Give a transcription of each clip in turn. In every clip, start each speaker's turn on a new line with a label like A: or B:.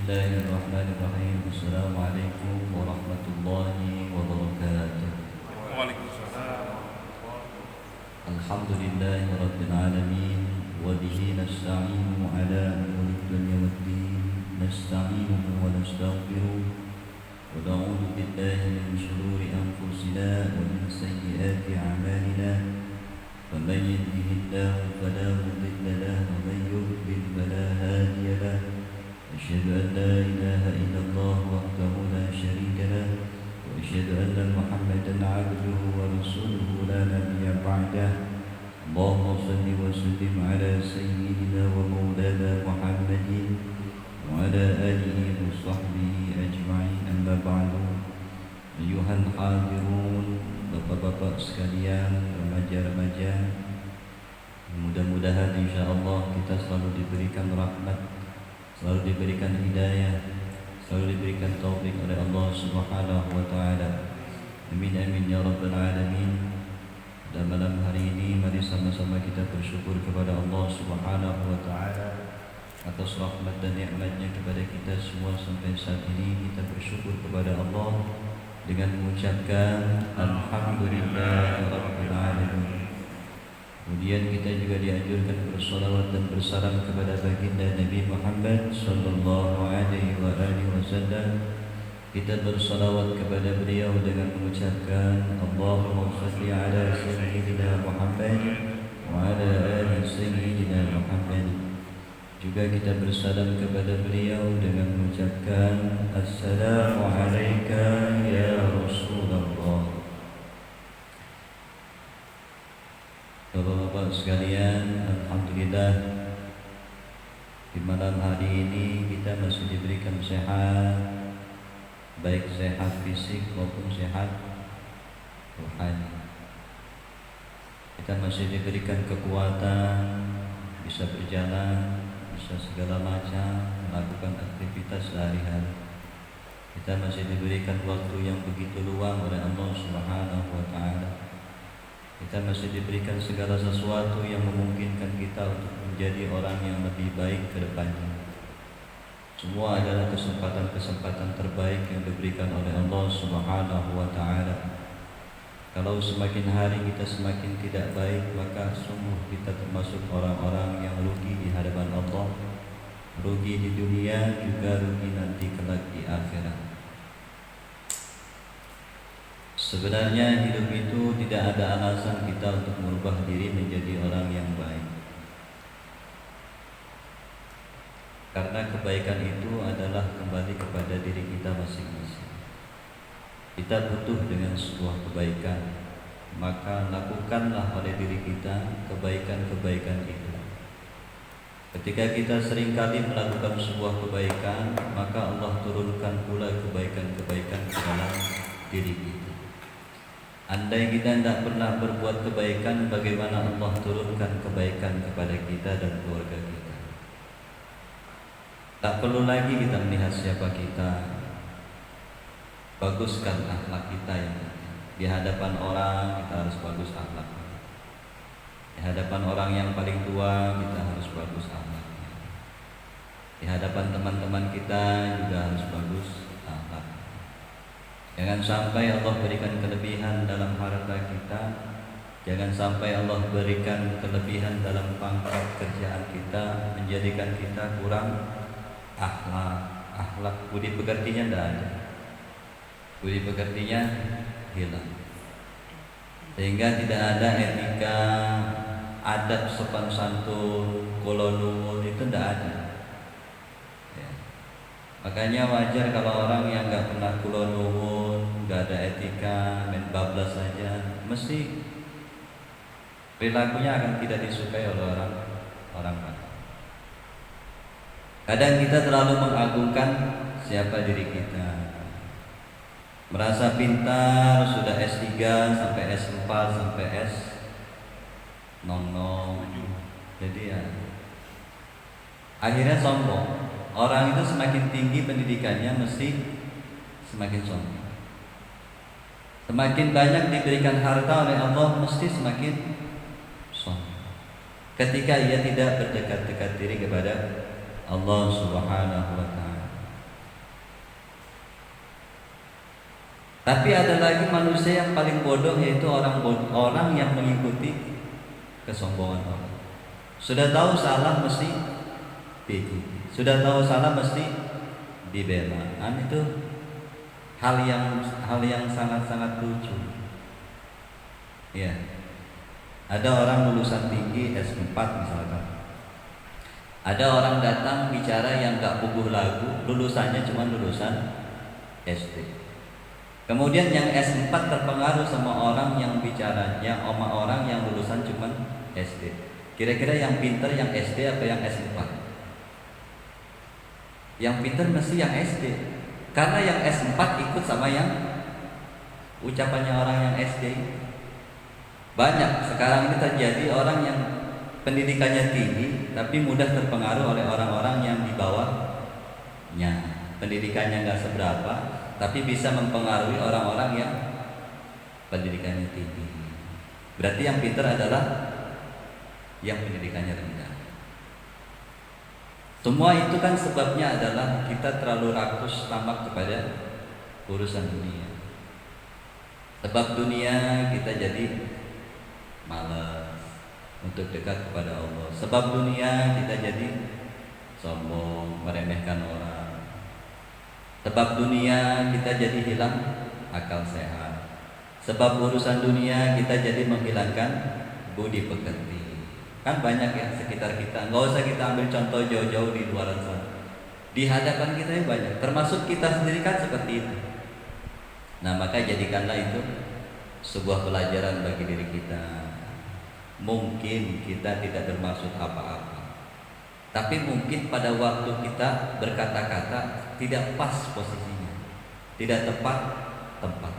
A: Bismillahirrahmanirrahim. Assalamualaikum warahmatullahi wabarakatuh.
B: Waalaikumsalam.
A: Alhamdulillahi rabbil alamin. Wa bihi nasta'inu ala umuri dunya waddin. Nasta'inuhu wa nastaghfiruh. Wa na'udzu billahi min shururi anfusina wa min sayyiati a'malina. فمن يهده الله فلا مضل له ومن يضلل فلا هادي له أشهد أن لا إله إلا الله وحده لا شريك له وأشهد أن محمدا عبده ورسوله لا نبي بعده اللهم صل وسلم على سيدنا ومولانا محمد وعلى آله وصحبه أجمعين أما بعد أيها الحاضرون Bapak-bapak sekalian, remaja-remaja, mudah-mudahan insyaAllah kita selalu diberikan rahmat, selalu diberikan hidayah, selalu diberikan taufik oleh Allah Subhanahu wa Ta'ala. Amin amin ya rabbal alamin. Dan malam hari ini mari sama-sama kita bersyukur kepada Allah Subhanahu wa Ta'ala atas rahmat dan nikmatnya kepada kita semua. Sampai saat ini kita bersyukur kepada Allah dengan mengucapkan Alhamdulillahirabbil alamin. Kemudian kita juga dianjurkan bersolawat dan bersalam kepada baginda Nabi Muhammad sallallahu alaihi wasallam. Kita bersolawat kepada beliau dengan mengucapkan Allahumma shalli ala sayyidina Muhammad wa ala ali sayyidina Muhammad. Juga kita bersalam kepada beliau dengan mengucapkan Assalamu alayka ya Rasulullah. Bapak-bapak sekalian, alhamdulillah di malam hari ini kita masih diberikan sehat, baik sehat fisik maupun sehat rohani. Kita masih diberikan kekuatan, bisa berjalan, bisa segala macam melakukan aktivitas sehari-hari. Kita masih diberikan waktu yang begitu luang oleh Allah Subhanahu wa Ta'ala. Kita masih diberikan segala sesuatu yang memungkinkan kita untuk menjadi orang yang lebih baik ke depannya. Semua adalah kesempatan-kesempatan terbaik yang diberikan oleh Allah Subhanahu wa Ta'ala. Kalau semakin hari kita semakin tidak baik, maka sungguh kita termasuk orang-orang yang rugi di hadapan Allah, rugi di dunia, juga rugi nanti kelak di akhirat. Sebenarnya hidup itu tidak ada alasan kita untuk merubah diri menjadi orang yang baik, karena kebaikan itu adalah kembali kepada diri kita masing-masing. Kita butuh dengan sebuah kebaikan, maka lakukanlah oleh diri kita kebaikan-kebaikan itu. Ketika kita seringkali melakukan sebuah kebaikan, maka Allah turunkan pula kebaikan-kebaikan ke dalam diri kita. Andai kita tidak pernah berbuat kebaikan, bagaimana Allah turunkan kebaikan kepada kita dan keluarga kita? Tak perlu lagi kita melihat siapa kita. Baguskan akhlak kita yang di hadapan orang kita harus bagus akhlaknya. Di hadapan orang yang paling tua kita harus bagus akhlaknya. Di hadapan teman-teman kita juga harus bagus akhlaknya. Jangan sampai Allah berikan kelebihan dalam harta kita. Jangan sampai Allah berikan kelebihan dalam pangkat kerjaan kita, menjadikan kita kurang akhlak budi pekertinya tidak ada. Budi pekertinya hilang, sehingga tidak ada etika, adab sopan santun, kolonul itu tidak ada. Ya. Makanya wajar kalau orang yang nggak pernah kolonul, nggak ada etika, main bablas saja, mesti perilakunya akan tidak disukai oleh orang lain. Kadang kita terlalu mengagungkan siapa diri kita. Merasa pintar, sudah S3 sampai S4 sampai S00. Jadi ya akhirnya sombong. Orang itu semakin tinggi pendidikannya mesti semakin sombong. Semakin banyak diberikan harta oleh Allah mesti semakin sombong. Ketika ia tidak berdekat-dekat diri kepada Allah Subhanahu wa Ta'ala. Tapi ada lagi manusia yang paling bodoh, yaitu orang yang mengikuti kesombongan orang. Sudah tahu salah mesti diikuti, sudah tahu salah mesti dibela. Itu hal yang sangat lucu. Ya. Ada orang lulusan tinggi S4 misalkan. Ada orang datang bicara yang gak puguh lagu, lulusannya cuma lulusan SD. Kemudian yang S4 terpengaruh sama orang yang bicaranya, sama orang yang lulusan cuma SD. Kira-kira yang pinter yang SD apa yang S4? Yang pinter mesti yang SD. Karena yang S4 ikut sama yang ucapannya orang yang SD. Banyak sekarang ini terjadi orang yang pendidikannya tinggi tapi mudah terpengaruh oleh orang-orang yang di bawahnya. Pendidikannya nggak seberapa tapi bisa mempengaruhi orang-orang yang pendidikannya tinggi. Berarti yang pintar adalah yang pendidikannya rendah. Semua itu kan sebabnya adalah kita terlalu rakus tamak kepada urusan dunia. Sebab dunia kita jadi malas untuk dekat kepada Allah. Sebab dunia kita jadi sombong, meremehkan orang. Sebab dunia kita jadi hilang akal sehat. Sebab urusan dunia kita jadi menghilangkan budi pekerti. Kan banyak ya sekitar kita. Nggak usah kita ambil contoh jauh-jauh di luar sana. Di hadapan kita banyak. Termasuk kita sendiri kan seperti itu. Nah maka jadikanlah itu sebuah pelajaran bagi diri kita. Mungkin kita tidak termasuk apa-apa, tapi mungkin pada waktu kita berkata-kata tidak pas posisinya, tidak tepat tempat,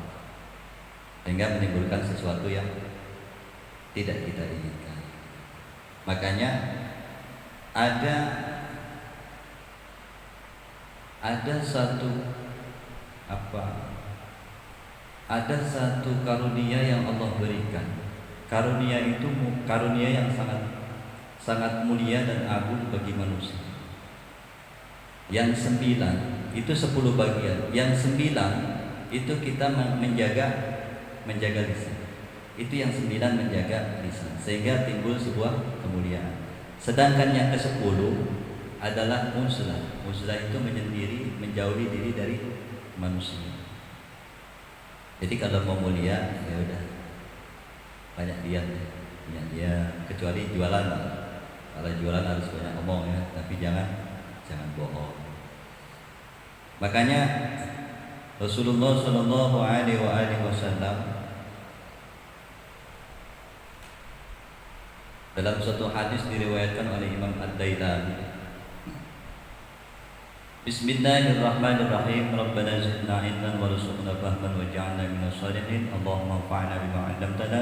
A: sehingga menimbulkan sesuatu yang tidak kita inginkan. Makanya ada satu karunia yang Allah berikan. Karunia itu karunia yang sangat mulia dan agung bagi manusia. Yang 9 itu 10 bagian. Yang 9 itu kita menjaga lisan. Itu yang 9 menjaga lisan sehingga timbul sebuah kemuliaan. Sedangkan yang ke-10 adalah muslah. Muslah itu menyendiri, menjauhi diri dari manusia. Jadi kalau mau mulia ya udah banyak diam, kecuali jualan. Kalau jualan harus banyak ngomong ya, tapi jangan bohong. Makanya Rasulullah Shallallahu Alaihi Wasallam dalam suatu hadis diriwayatkan oleh Imam Ad-Dailami, Bismillahirrahmanirrahim. Rabbana zidna ilman warzuqna fahman waj'alna minas shalihin. Allahumma anfa'na bima 'allamtana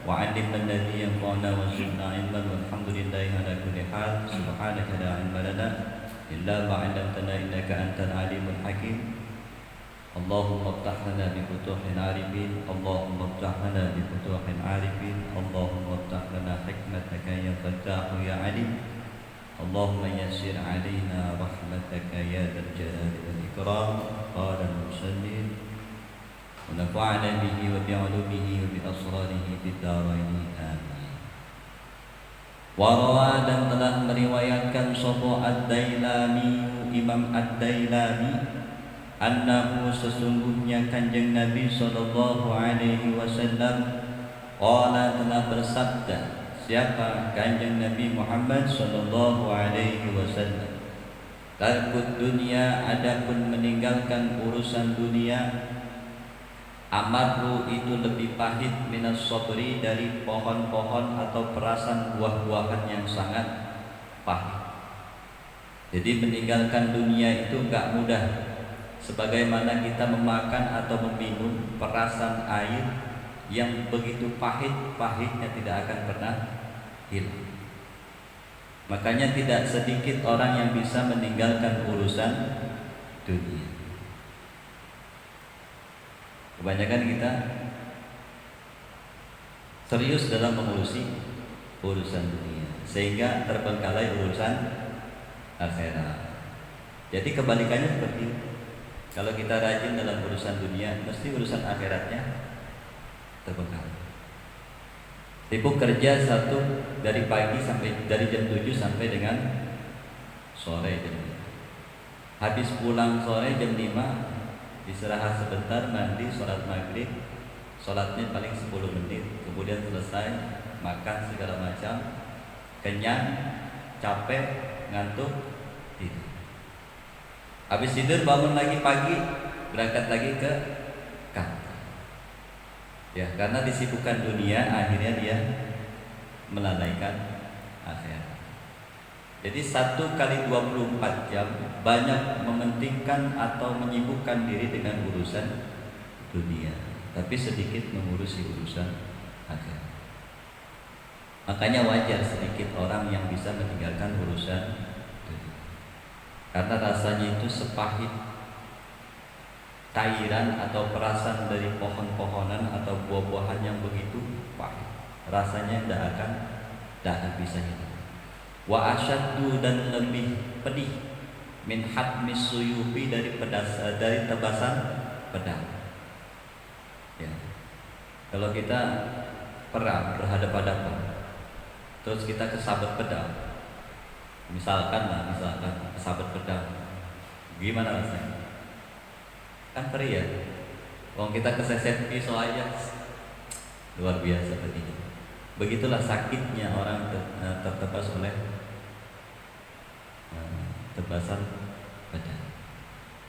A: wa 'allimna alladhi yanfa'una warzuqna ilman walhamdulillahi ala kulli hal. Subhanaka la 'ilma lana illa ma 'allamtana innaka antal 'alimul hakim. Allahumma iftah lana bi futuhil 'arifin. Allahumma iftah lana bi futuhil 'arifin. Allahumma iftah lana hikmataka ya fattahu ya 'alim. Allahumma yassir 'alaina rahmataka ya dzal jalali wal ikram. Qala al-musannif wa nafa'ana bihi wa bi'ulumihi wa bi asrarihi fid dharain amin. Wa rawa, dan telah meriwayatkan sapa Ad-Dailami, Imam Ad-Dailami, annahu sesungguhnya Kanjeng Nabi sallallahu alaihi wasallam qala, telah bersabda. Siapa? Kanjeng Nabi Muhammad sallallahu alaihi wasallam. Tarkut dunia, adapun meninggalkan urusan dunia, amarru itu lebih pahit minas sabri, dari pohon-pohon atau perasan buah-buahan yang sangat pahit. Jadi meninggalkan dunia itu enggak mudah. Sebagaimana kita memakan atau meminum perasan air yang begitu pahitnya tidak akan pernah hilang. Makanya tidak sedikit orang yang bisa meninggalkan urusan dunia. Kebanyakan kita serius dalam mengurusi urusan dunia sehingga terbengkalai urusan akhirat. Jadi kebalikannya seperti itu. Kalau kita rajin dalam urusan dunia, mesti urusan akhiratnya terbengkalai. Sibuk kerja dari pagi sampai dari jam 7 sampai dengan sore jam 5. Habis pulang sore jam 5, istirahat sebentar, mandi, sholat maghrib, sholatnya paling 10 menit, kemudian selesai, makan segala macam, kenyang, capek, ngantuk, tidur. Habis tidur bangun lagi pagi, berangkat lagi ke kantor. Ya, karena disibukkan dunia, akhirnya dia melalaikan akhirat. Jadi 1 kali 24 jam banyak mementingkan atau menyibukkan diri dengan urusan dunia, tapi sedikit mengurusi urusan akhirat. Makanya wajar sedikit orang yang bisa meninggalkan urusan dunia, karena rasanya itu sepahit cairan atau perasan dari pohon-pohonan atau buah-buahan yang begitu pahit. Rasanya tidak akan bisa hidup. Wa asyaddu, dan lebih pedih, min hatmis suyufi, dari tebasan pedang. Ya. Kalau kita perang berhadapan-hadapan, terus kita kesabet pedang, misalkan kesabet pedang, gimana rasanya? Kan perih ya. Kalau kita keseset pisau aja, luar biasa pedihnya. Begitulah sakitnya orang tertebas oleh tebasan pedang.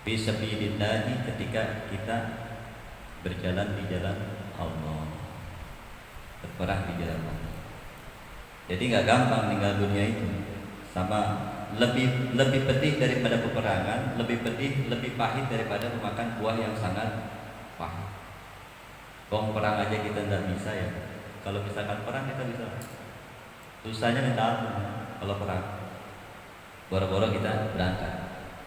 A: Fi sabilillah, ketika kita berjalan di jalan Allah, berperang di jalan Allah. Jadi nggak gampang tinggal dunia itu. Sama lebih pedih daripada peperangan, lebih pedih, lebih pahit daripada memakan buah yang sangat pahit. Kong perang aja kita tidak bisa ya. Kalau misalkan perang kita bisa. Susahnya minta ampun kalau perang. Boro-boro kita berangkat.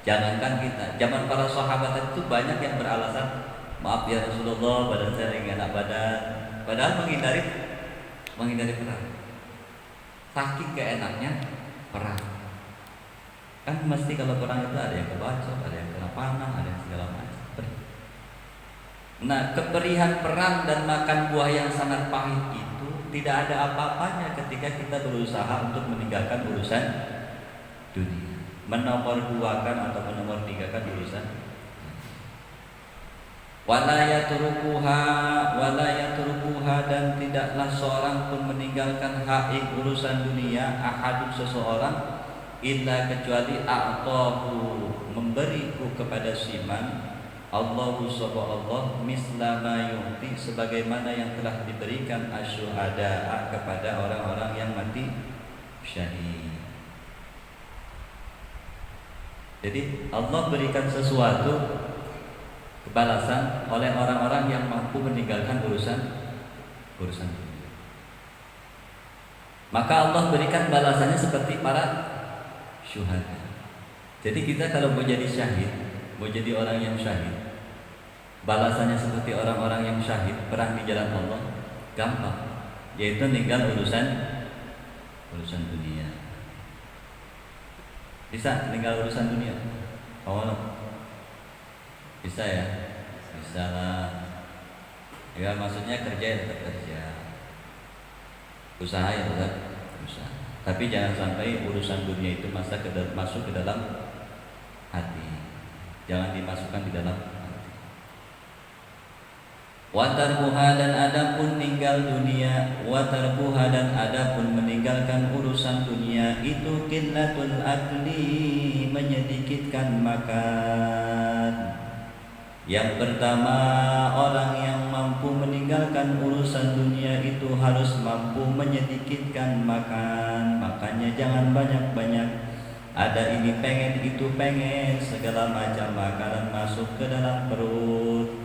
A: Jangankan kita, zaman para sahabat itu banyak yang beralasan, maaf ya Rasulullah, badan saya lagi enak badan. Padahal menghindari perang. Saking keenaknya perang. Kan mesti kalau perang itu ada yang kebacok, ada yang kena panah, ada yang segala macam. Nah, keperihan perang dan makan buah yang sangat pahit itu tidak ada apa-apanya ketika kita berusaha untuk meninggalkan urusan dunia, menomor duakan atau menomor tigakan urusan. Wala yatrukuha, dan tidaklah seorang pun meninggalkan hak urusan dunia, ahadun, seseorang, illa, kecuali a'tahu, memberiku kepada siman, Allahu subhanahu misla ma yu'ti, sebagaimana yang telah diberikan asyuhada kepada orang-orang yang mati syahid. Jadi Allah berikan sesuatu kebalasan oleh orang-orang yang mampu meninggalkan urusan dunia. Maka Allah berikan balasannya seperti para syuhada. Jadi kita kalau mau jadi syahid, mau jadi orang yang syahid, balasannya seperti orang-orang yang syahid perang di jalan Allah, gampang, yaitu tinggal urusan dunia. Bisa tinggal urusan dunia? Oh, bisa ya? Bisa lah. Ya, maksudnya kerja ya tetap kerja, usaha ya tetap usaha. Tapi jangan sampai urusan dunia itu masuk ke dalam hati. Jangan dimasukkan di dalam hati. Watarbuha, dan adapun tinggal dunia, watarbuha, dan adapun meninggalkan urusan dunia itu qillatul akli, menyedikitkan makan. Yang pertama, orang yang mampu meninggalkan urusan dunia itu harus mampu menyedikitkan makan. Makannya jangan banyak-banyak. Ada ini pengen, itu pengen, segala macam makanan masuk ke dalam perut.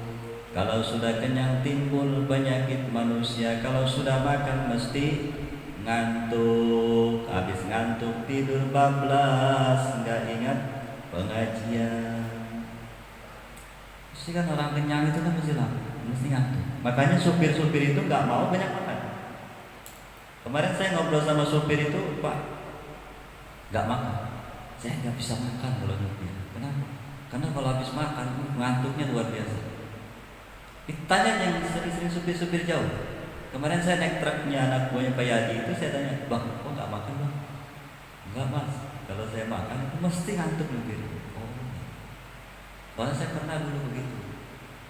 A: Kalau sudah kenyang timbul penyakit manusia. Kalau sudah makan mesti ngantuk. Habis ngantuk tidur bablas, nggak ingat pengajian. Pasti kan orang kenyang itu kan mesti ngantuk. Makanya supir-supir itu nggak mau banyak makan. Kemarin saya ngobrol sama supir itu, Pak, nggak makan. Saya nggak bisa makan kalau nyupir. Kenapa? Karena kalau habis makan ngantuknya luar biasa. Tanya yang sering-sering supir-supir jauh. Kemarin saya naik truknya anak buahnya Pak Yadi itu, saya tanya, "Bang, kok nggak makan, Bang?" "Enggak, Mas. Kalau saya makan itu mesti ngantuk nyupir." Oh. Soalnya saya pernah dulu begitu.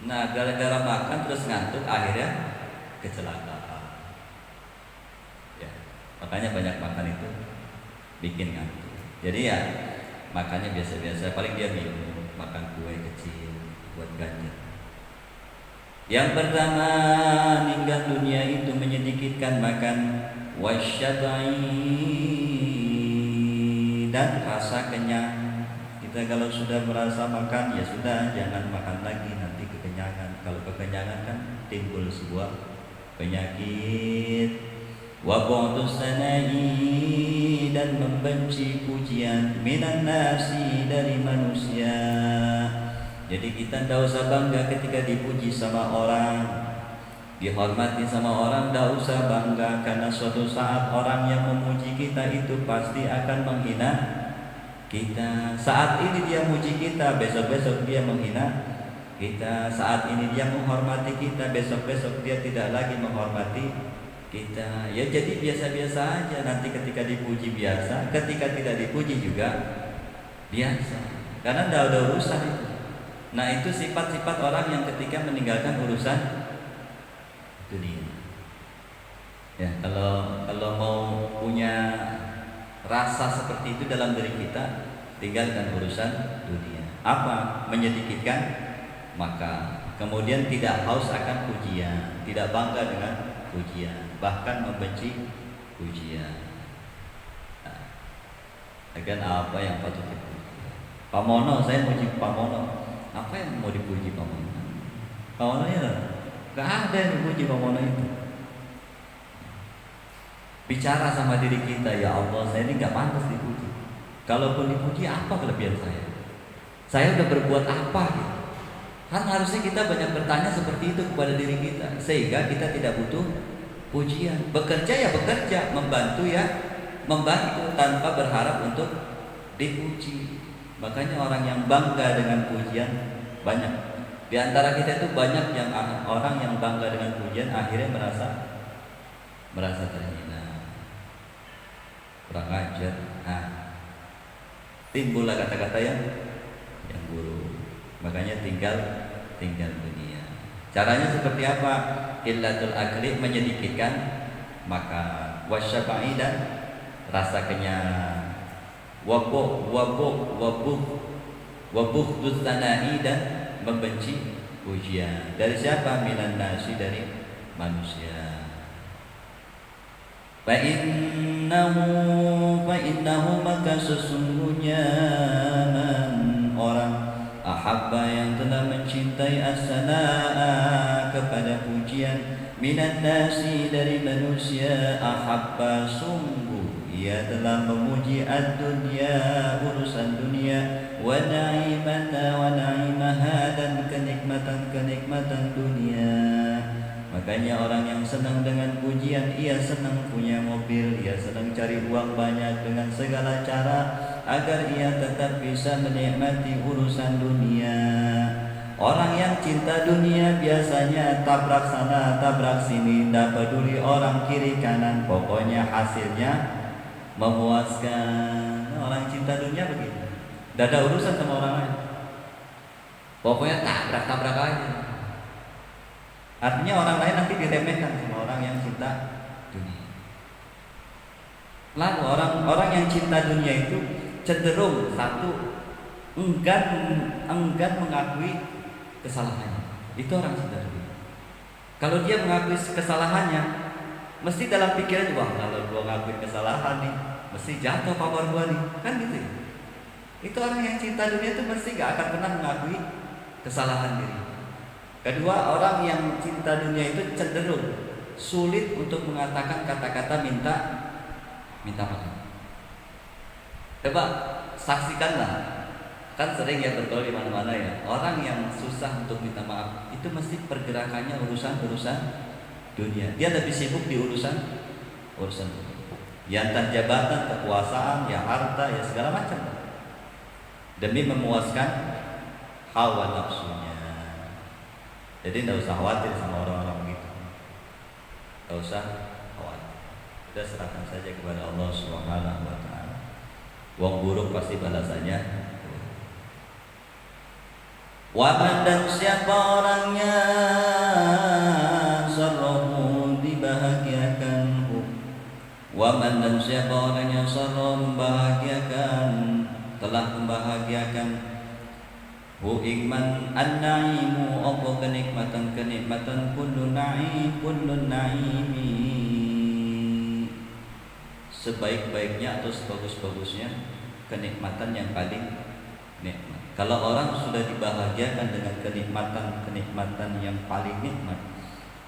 A: Nah, gara-gara makan terus ngantuk akhirnya kecelakaan. Ya, makanya banyak makan itu bikin ngantuk. Jadi ya makannya biasa-biasa, paling dia minum, makan kue kecil buat ganjil. Yang pertama, meninggal dunia itu menyedikitkan makan, wasyabai, dan rasa kenyang. Kita kalau sudah merasa makan, ya sudah, jangan makan lagi, nanti kekenyangan. Kalau kekenyangan kan timbul sebuah penyakit. Wa bu'dus sanai, dan membenci pujian, minan nasi, dari manusia. Jadi kita tidak usah bangga ketika dipuji sama orang, dihormati sama orang, tidak usah bangga, karena suatu saat orang yang memuji kita itu pasti akan menghina kita. Saat ini dia muji kita, besok-besok dia menghina kita. Saat ini dia menghormati kita, besok-besok dia tidak lagi menghormati kita. Ya jadi biasa-biasa aja. Nanti ketika dipuji biasa, ketika tidak dipuji juga biasa, karena tidak ada urusan itu. Nah, itu sifat-sifat orang yang ketika meninggalkan urusan dunia. Ya, kalau mau punya rasa seperti itu dalam diri kita, tinggalkan urusan dunia. Apa? Menyedikitkan maka, kemudian tidak haus akan pujian, tidak bangga dengan pujian, bahkan membenci pujian. Nah, akan apa yang patut dipuji? Pak Mono, saya muji Pak Mono. Apa yang mau dipuji Pak Mono? Pak Mono ya gak ada yang dipuji Pak Mono itu. Bicara sama diri kita, ya Allah, saya ini gak pantas dipuji. Kalaupun dipuji, apa kelebihan saya? Saya udah berbuat apa gitu? Kan harusnya kita banyak bertanya seperti itu kepada diri kita, sehingga kita tidak butuh pujian. Bekerja ya bekerja, membantu ya membantu, tanpa berharap untuk dipuji. Makanya orang yang bangga dengan pujian banyak. Di antara kita itu banyak yang orang yang bangga dengan pujian akhirnya merasa terhina, kurang ajar. Nah, timbullah kata-kata yang buruk. Makanya tinggal dunia. Caranya seperti apa? Illatul akli, menyedikitkan makan, wasyabai, dan rasa kenyang, wabuh dustanai, dan membenci pujian. Dari siapa? Minan nasi, dari manusia. Fa'innahu maka sesungguhnya orang ahabba yang telah mencintai as-sanaa, kepada pujian, minan nasi, dari manusia, ahabba, sungguh ia telah memuji ad-dunya, urusan dunia, wa na'imaha, dan kenikmatan dunia. Makanya orang yang senang dengan pujian, ia senang punya mobil, ia senang cari uang banyak dengan segala cara agar ia tetap bisa menikmati urusan dunia. Orang yang cinta dunia biasanya tabrak sana, tabrak sini, tidak peduli orang kiri kanan, pokoknya hasilnya memuaskan. Orang cinta dunia begitu, tidak ada urusan sama orang lain, pokoknya tabrak aja. Artinya orang lain nanti diremehkan sama orang yang cinta dunia. Lalu orang yang cinta dunia itu cenderung satu, enggan mengakui kesalahannya. Itu orang cinta dunia. Kalau dia mengakui kesalahannya, mesti dalam pikiran, wah kalau gua ngakuin kesalahan nih, mesti jatuh pamor gua nih, kan gitu ya. Itu orang yang cinta dunia itu mesti gak akan pernah mengakui kesalahan diri. Kedua, orang yang cinta dunia itu cenderung sulit untuk mengatakan kata-kata minta maaf. Coba saksikanlah, kan sering ya betul di mana-mana ya, orang yang susah untuk minta maaf itu mesti pergerakannya urusan dunia. Dia lebih sibuk di urusan dunia. Ya entah jabatan, kekuasaan, ya harta, ya segala macam, demi memuaskan hawa nafsunya. Jadi tidak usah khawatir sama orang-orang begitu. Tidak usah khawatir. Kita serahkan saja kepada Allah Subhanahu wa taala. Wong buruk pasti balasannya. Waman, dan siapa orangnya sarrahu dibahagiakan. Waman, dan siapa orangnya sarrahu membahagiakan, telah membahagiakan hu ingman an-na'imu, apa kenikmatan kullu na'imi, sebaik-baiknya atau sebagus-bagusnya kenikmatan yang paling nikmat. Kalau orang sudah dibahagiakan dengan kenikmatan yang paling nikmat,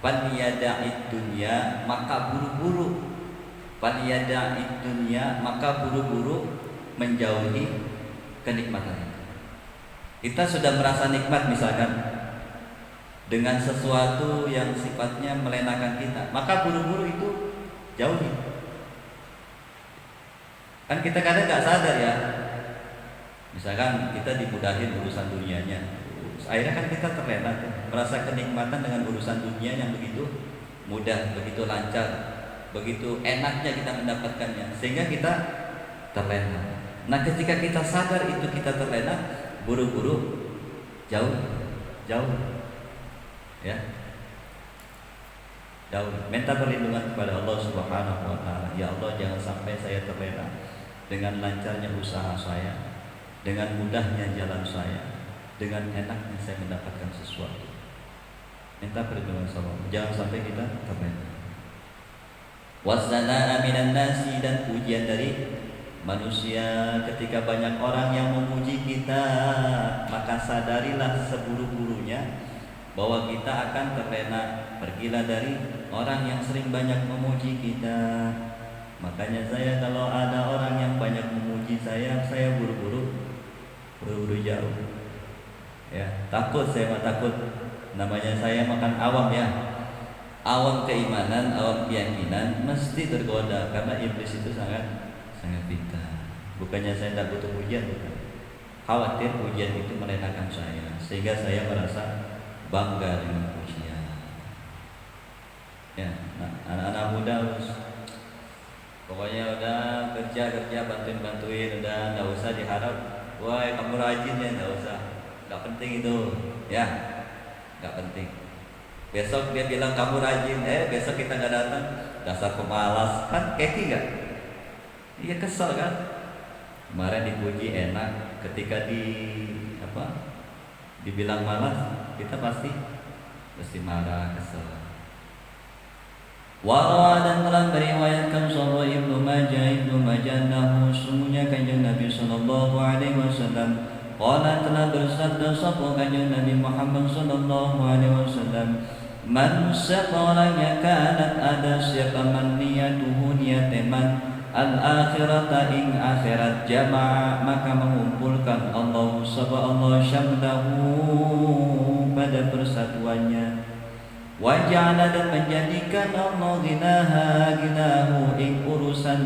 A: paniyada'id dunya, maka buru-buru menjauhi kenikmatan itu. Kita sudah merasa nikmat misalkan dengan sesuatu yang sifatnya melenakan kita, maka buru-buru itu jauhi. Kan kita kadang nggak sadar ya. Misalkan kita dimudahin urusan dunianya, akhirnya kan kita terlena, merasa kenikmatan dengan urusan dunia yang begitu mudah, begitu lancar, begitu enaknya kita mendapatkannya, sehingga kita terlena. Nah, ketika kita sadar itu kita terlena, buru-buru jauh, ya, jauh. Minta perlindungan kepada Allah Subhanahu wa taala. Ya Allah, jangan sampai saya terlena dengan lancarnya usaha saya, dengan mudahnya jalan saya, dengan enaknya saya mendapatkan sesuatu. Minta perlindungan sama Allah. Jangan sampai kita terlena. Wasana'a minan nasi, dan pujian dari manusia. Ketika banyak orang yang memuji kita, maka sadarilah seburu-burunya bahwa kita akan terlena. Pergilah dari orang yang sering banyak memuji kita. Makanya saya kalau ada orang yang banyak memuji saya buru-buru jauh. Ya, takut, saya takut. Namanya saya makan awam ya. Awam keimanan, awam keyakinan mesti tergoda karena iblis itu sangat pintar. Bukannya saya tidak butuh pujian, bukan. Khawatir pujian itu melenakan saya, sehingga saya merasa bangga dengan pujian. Ya, nah, anak-anak muda pokoknya udah kerja bantuin, udah nggak usah diharap, wah kamu rajin ya, nggak usah, nggak penting itu, ya, nggak penting. Besok dia bilang kamu rajin, besok kita nggak datang, dasar pemalas, kan keki nggak? Iya, kesel kan? Kemarin dipuji enak, ketika dibilang malas, kita pasti marah, kesel. Warawa, dan telah meriwayatkan sahih Ibnu Majah nahu, sungguhnya kanjeng Nabi sallallahu alaihi wasallam qala, telah bersabda sapa kanjeng Nabi Muhammad sallallahu alaihi wasallam, man saqalanya kanat, ada siapa man niyatuhu niyateman al-akhirata ing akhirat, jama'a maka mengumpulkan Allah syamlahu pada persatuannya, waja'ala, dan menjadikan Allah ginahu ing urusan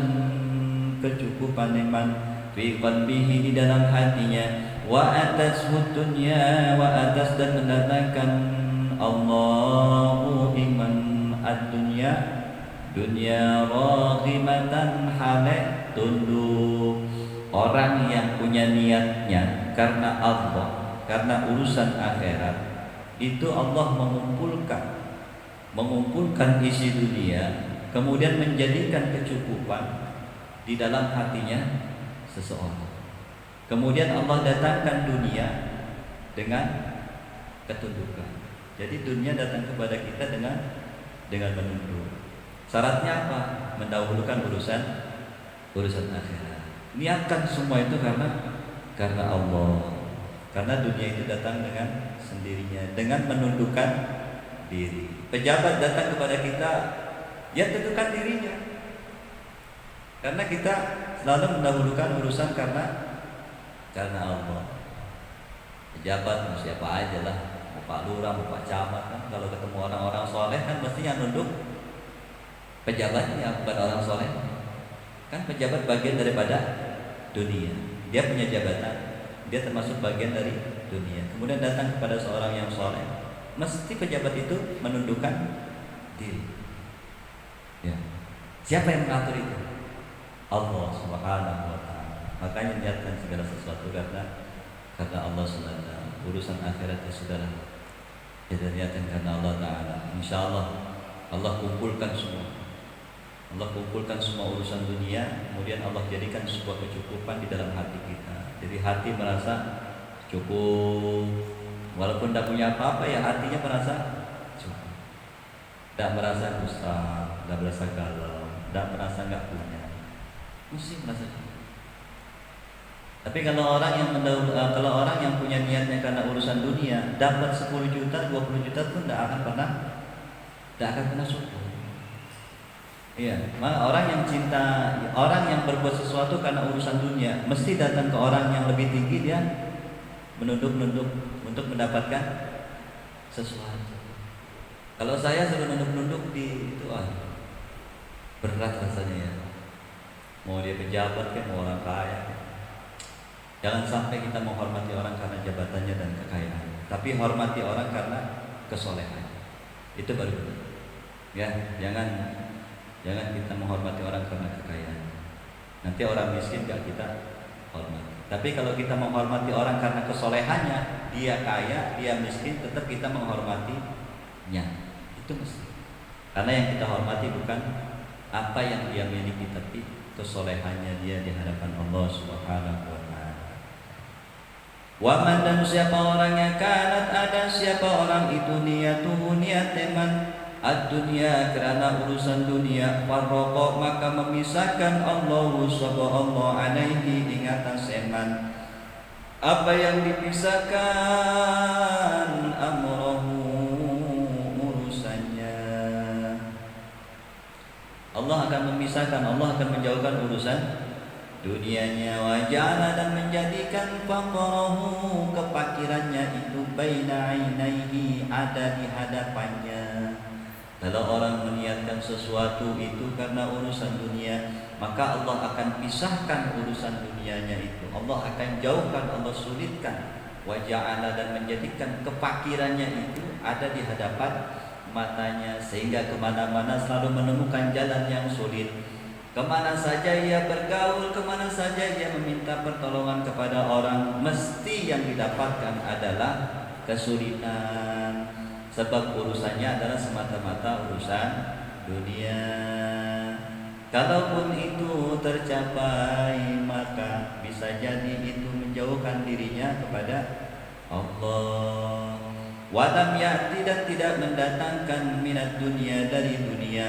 A: kecukupan iman, fi qalbihi, di dalam hatinya, wa atas dunya, dan mendatangkan Allahu iman ad-dunya, dunia raghimatan, hale tunduk. Orang yang punya niatnya karena Allah, karena urusan akhirat, itu Allah mengumpulkan isi dunia, kemudian menjadikan kecukupan di dalam hatinya seseorang. Kemudian Allah datangkan dunia dengan ketundukan. Jadi dunia datang kepada kita dengan menunduk. Syaratnya apa? Mendahulukan urusan akhirat. Niatkan semua itu karena Allah. Karena dunia itu datang dengan sendirinya, dengan menundukkan diri. Pejabat datang kepada kita, ya tentukan dirinya. Karena kita selalu mendahulukan urusan karena Allah. Pejabat siapa aja lah, mau Pak Lurah, mau Pak Camat, kan kalau ketemu orang-orang soleh kan mestinya nunduk pejabatnya, bukan orang soleh. Kan pejabat bagian daripada dunia, dia punya jabatan, dia termasuk bagian dari dunia. Kemudian datang kepada seorang yang soleh, mesti pejabat itu menundukkan diri. Ya. Siapa yang mengatur itu? Allah Subhanahu wa taala. Makanya niatkan segala sesuatu karena Allah SWT. Urusan akhirat ya sudahlah, kita niatkan karena Allah Taala. Insya Allah kumpulkan semua. Allah kumpulkan semua urusan dunia, kemudian Allah jadikan sebuah kecukupan di dalam hati kita. Jadi hati merasa cukup, walaupun tidak punya apa-apa ya hatinya merasa cukup. Tidak merasa gusar, tidak merasa galau, tidak merasa nggak punya. Mesti merasa cukup. Tapi kalau orang yang punya niatnya karena urusan dunia, dapat 10 juta, 20 juta pun tidak akan pernah syukur. Iya, malah orang yang cinta, orang yang berbuat sesuatu karena urusan dunia, mesti datang ke orang yang lebih tinggi, dia menunduk-nunduk untuk mendapatkan sesuatu. Kalau saya suruh nunduk-nunduk di itu, berat rasanya ya. Mau dia pejabat kan, mau orang kaya. Jangan sampai kita menghormati orang karena jabatannya dan kekayaannya, tapi hormati orang karena kesolehannya. Itu baru benar. Ya, jangan kita menghormati orang karena kekayaan. Nanti orang miskin gak kita hormati. Tapi kalau kita menghormati orang karena kesolehannya, dia kaya, dia miskin, tetap kita menghormatinya. Itu mesti. Karena yang kita hormati bukan apa yang dia miliki, tapi kesolehannya dia di hadapan Allah Subhanahu wa taala. Waman, dan siapa orang yang kanat ada siapa orang itu niatuhu niat teman ad-dunya karena urusan dunia, farraqa maka memisahkan Allah alaihi ing atas eman. Apa yang dipisahkan? Amrahu, urusannya. Allah akan memisahkan, Allah akan menjauhkan urusan dunianya. Waja'ala, dan menjadikan faqrahu, kefakirannya itu baina ainaihi, ada di hadapannya. Kalau orang meniatkan sesuatu itu karena urusan dunia, maka Allah akan pisahkan urusan dunianya itu. Allah akan jauhkan, Allah sulitkan. Waja'ala, dan menjadikan kefakirannya itu ada di hadapan matanya, sehingga kemana-mana selalu menemukan jalan yang sulit. Kemana saja ia bergaul, kemana saja ia meminta pertolongan kepada orang, mesti yang didapatkan adalah kesulitan. Sebab urusannya adalah semata-mata urusan dunia. Kalaupun itu tercapai, maka bisa jadi itu menjauhkan dirinya kepada Allah. Walam ya'ti, dan tidak mendatangkan minat dunia, dari dunia.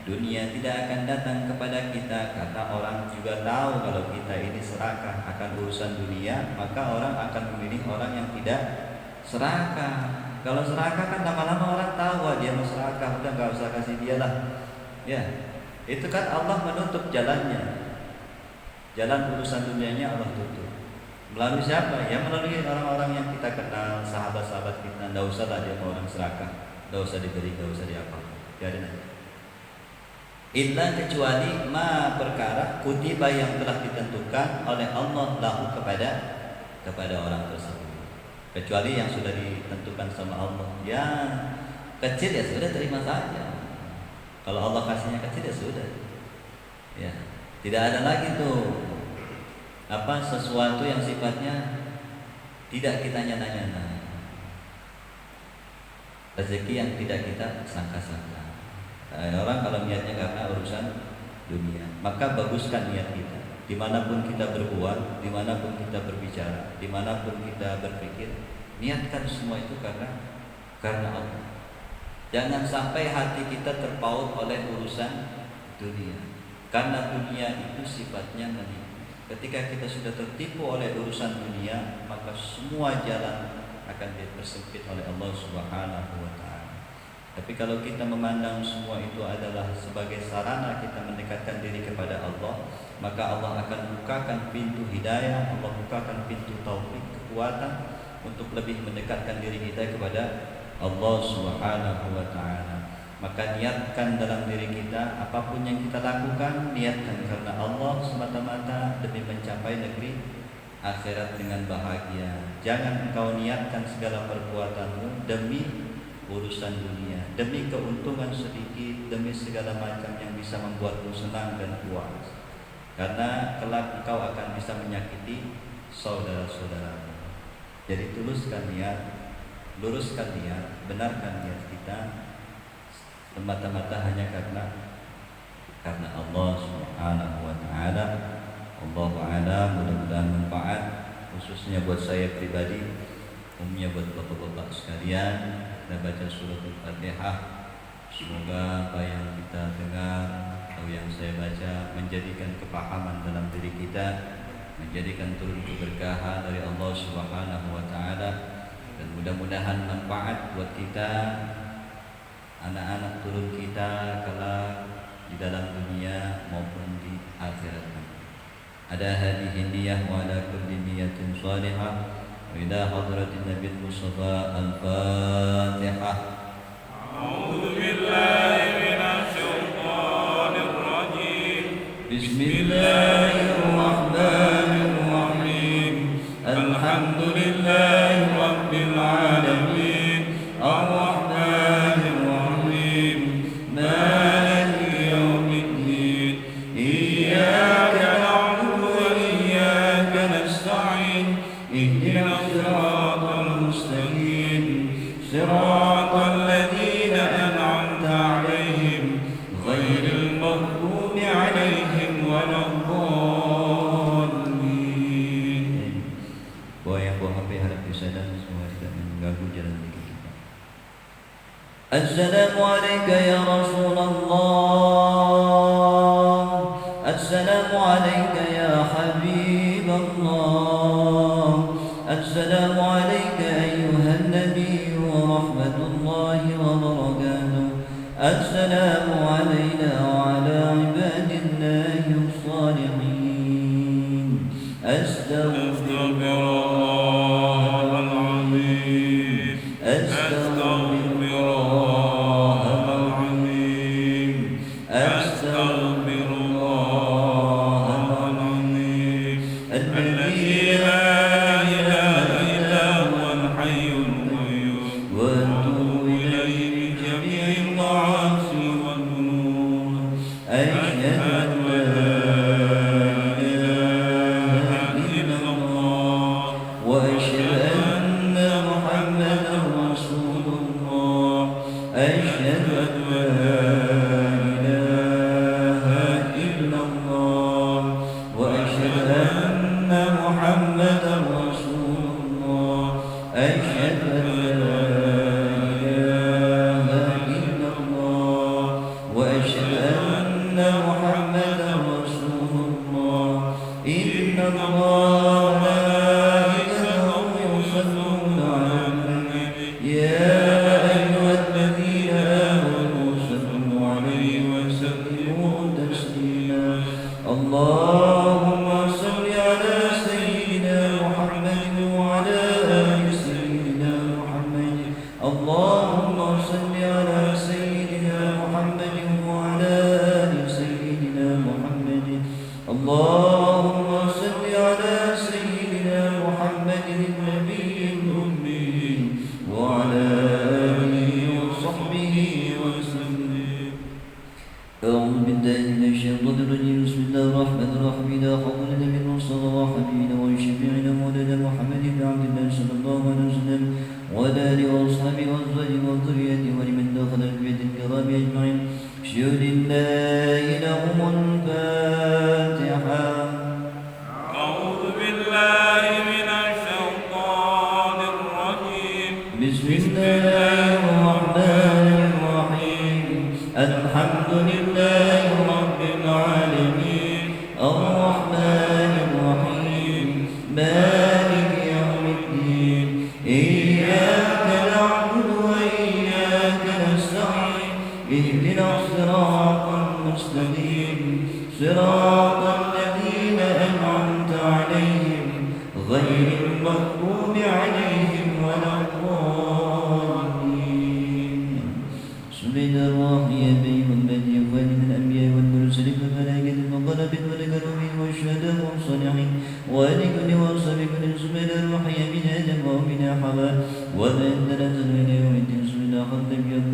A: Dunia tidak akan datang kepada kita, karena orang juga tahu kalau kita ini serakah akan urusan dunia, maka orang akan memilih orang yang tidak serakah. Kalau serakah kan lama-lama orang tahu, dia mau serakah, udah nggak usah kasih dia lah. Ya, itu kan Allah menutup jalannya. Jalan urusan dunianya Allah tutup. Melalui siapa? Ya melalui orang-orang yang kita kenal, sahabat-sahabat kita. Nggak usah lah dia mau orang serakah, nggak usah diberi, nggak usah diapa. Biarin aja. Illa, kecuali ma perkara kutiba yang telah ditentukan oleh Allah lahu kepada orang tersebut. Kecuali yang sudah ditentukan sama Allah. Yang kecil ya sudah, terima saja. Kalau Allah kasihnya kecil ya sudah. Ya, tidak ada lagi tuh sesuatu yang sifatnya tidak kita nyana-nyana. Rezeki yang tidak kita sangka-sangka. Orang kalau niatnya karena urusan dunia, maka baguskan niat kita. Dimanapun kita berbuat, dimanapun kita berbicara, dimanapun kita berpikir, niatkan semua itu karena Allah. Jangan sampai hati kita terpaut oleh urusan dunia, karena dunia itu sifatnya menipu. Ketika kita sudah tertipu oleh urusan dunia, maka semua jalan akan dipersempit oleh Allah Subhanahu wa taala. Tapi kalau kita memandang semua itu adalah sebagai sarana kita mendekatkan diri kepada Allah, maka Allah akan bukakan pintu hidayah, Allah bukakan pintu taufik, kekuatan untuk lebih mendekatkan diri kita kepada Allah Subhanahu wa taala. Maka niatkan dalam diri kita, apapun yang kita lakukan, niatkan karena Allah semata-mata demi mencapai negeri akhirat dengan bahagia. Jangan engkau niatkan segala perbuatanmu demi urusan dunia, demi keuntungan sedikit, demi segala macam yang bisa membuatmu senang dan puas. Karena kelak engkau akan bisa menyakiti saudara-saudaramu. Jadi tuluskan niat, luruskan niat, benarkan niat kita semata-mata hanya karena Allah Subhanahu wa taala. Allahu a'lam, mudah-mudahan manfaat khususnya buat saya pribadi, umumnya buat bapak-bapak sekalian. Kita baca surat Al-Fatihah. Semoga apa yang kita dengar atau yang saya baca menjadikan kepahaman dalam diri kita, menjadikan turun keberkahan dari Allah Subhanahu wa taala, dan mudah-mudahan manfaat buat kita, anak-anak turun kita kelak di dalam dunia maupun di akhirat. Ada hadhihi niyyah wa ala kulli niyyatin salihah wa ila hadratin Nabi Mustafa al-Fatihah.
B: A'udzu billahi minasy syaithanir rajim.
A: Bismillahirrahmanirrahim. Alhamdulillahi rabbil alamin. Ar-Rahmanir Rahim. Maliki yaumiddin. Iyyaka na'budu wa iyyaka nasta'in. Ihdinas siratal mustaqim. Siratal ladzina an'amta 'alaihim ghairil maghdubi 'alaihim waladdallin. Bahwa yang bawa HP harap disadar semua tidak mengganggu jalan kita. Assalamu alayka ya Rasulullah. Assalamu alayka ya Habiballah. Assalamu alayka ayyuhan nabiy wa rahmatullahi wa barakatuh. Assalamu alayna wa ala ibadillahi as-salihin. Astaghfirullahal azim. Astaghfirullahal azim. Astaghfirullahal azim. Alladzi la ilaha illa huwal hayyul qayyum. Wa atubu ilayhi min jami'il ma'asi wal dhunub. Asyhadu an la ilaha illallah wa asyhadu anna Muhammadan rasulullah. Asyhadu an la ilaha illallah wa asyhadu anna Muhammadan rasulullah. Asyhadu an la ilaha illallah wa asyhadu anna Muhammadan rasulullah. Inna Allaha wa malaikatahu yusalluna 'alan nabi ya ayyuhalladzina amanu sallu 'alaihi wa sallimu taslima. Allahumma salli 'ala sayyidina Muhammadin wa 'ala ali sayyidina Muhammadin. Allahumma salli 'ala sayyidina Muhammadin wa 'ala ali sayyidina Muhammadin. Allahumma salli 'ala sayyidina Muhammadin an-nabiyil ummi wa 'ala alihi wa sahbihi wa sallim. أعوذ بالله من الشيطان الرجيم. بسم الله الرحمن الرحيم. إذا حضر النبي المصطفى وحبيبنا وشفيعنا مولانا محمد بن عبد الله صلى الله عليه وسلم وعلى آله وأصحابه وأزواجه وذريته ولمن دخل البيت الكرام أجمعين. أشهد أن لا إله إلا الفاتحة.
B: أعوذ بالله من الشيطان الرجيم.
A: بسم الله الرحمن الرحيم. الحمد لله رب العالمين. الرحمن الرحيم. مالك يوم الدين. إياك نعبد وإياك نستعين. اهدنا الصراط المستقيم. صراط الذين أنعمت عليهم غير المغضوب عليهم ولا الضالين. بسم الله الرحمن الرحيم. الذي يفعل من الأنبياء والمرسلين والملائكة والمقربين والكرامين والشهداء والصالحين ولكل وصف كل سبيل الوحي من آدم ومن حواء ومن تنزل إلى يوم الدين سبيل أخذ بيض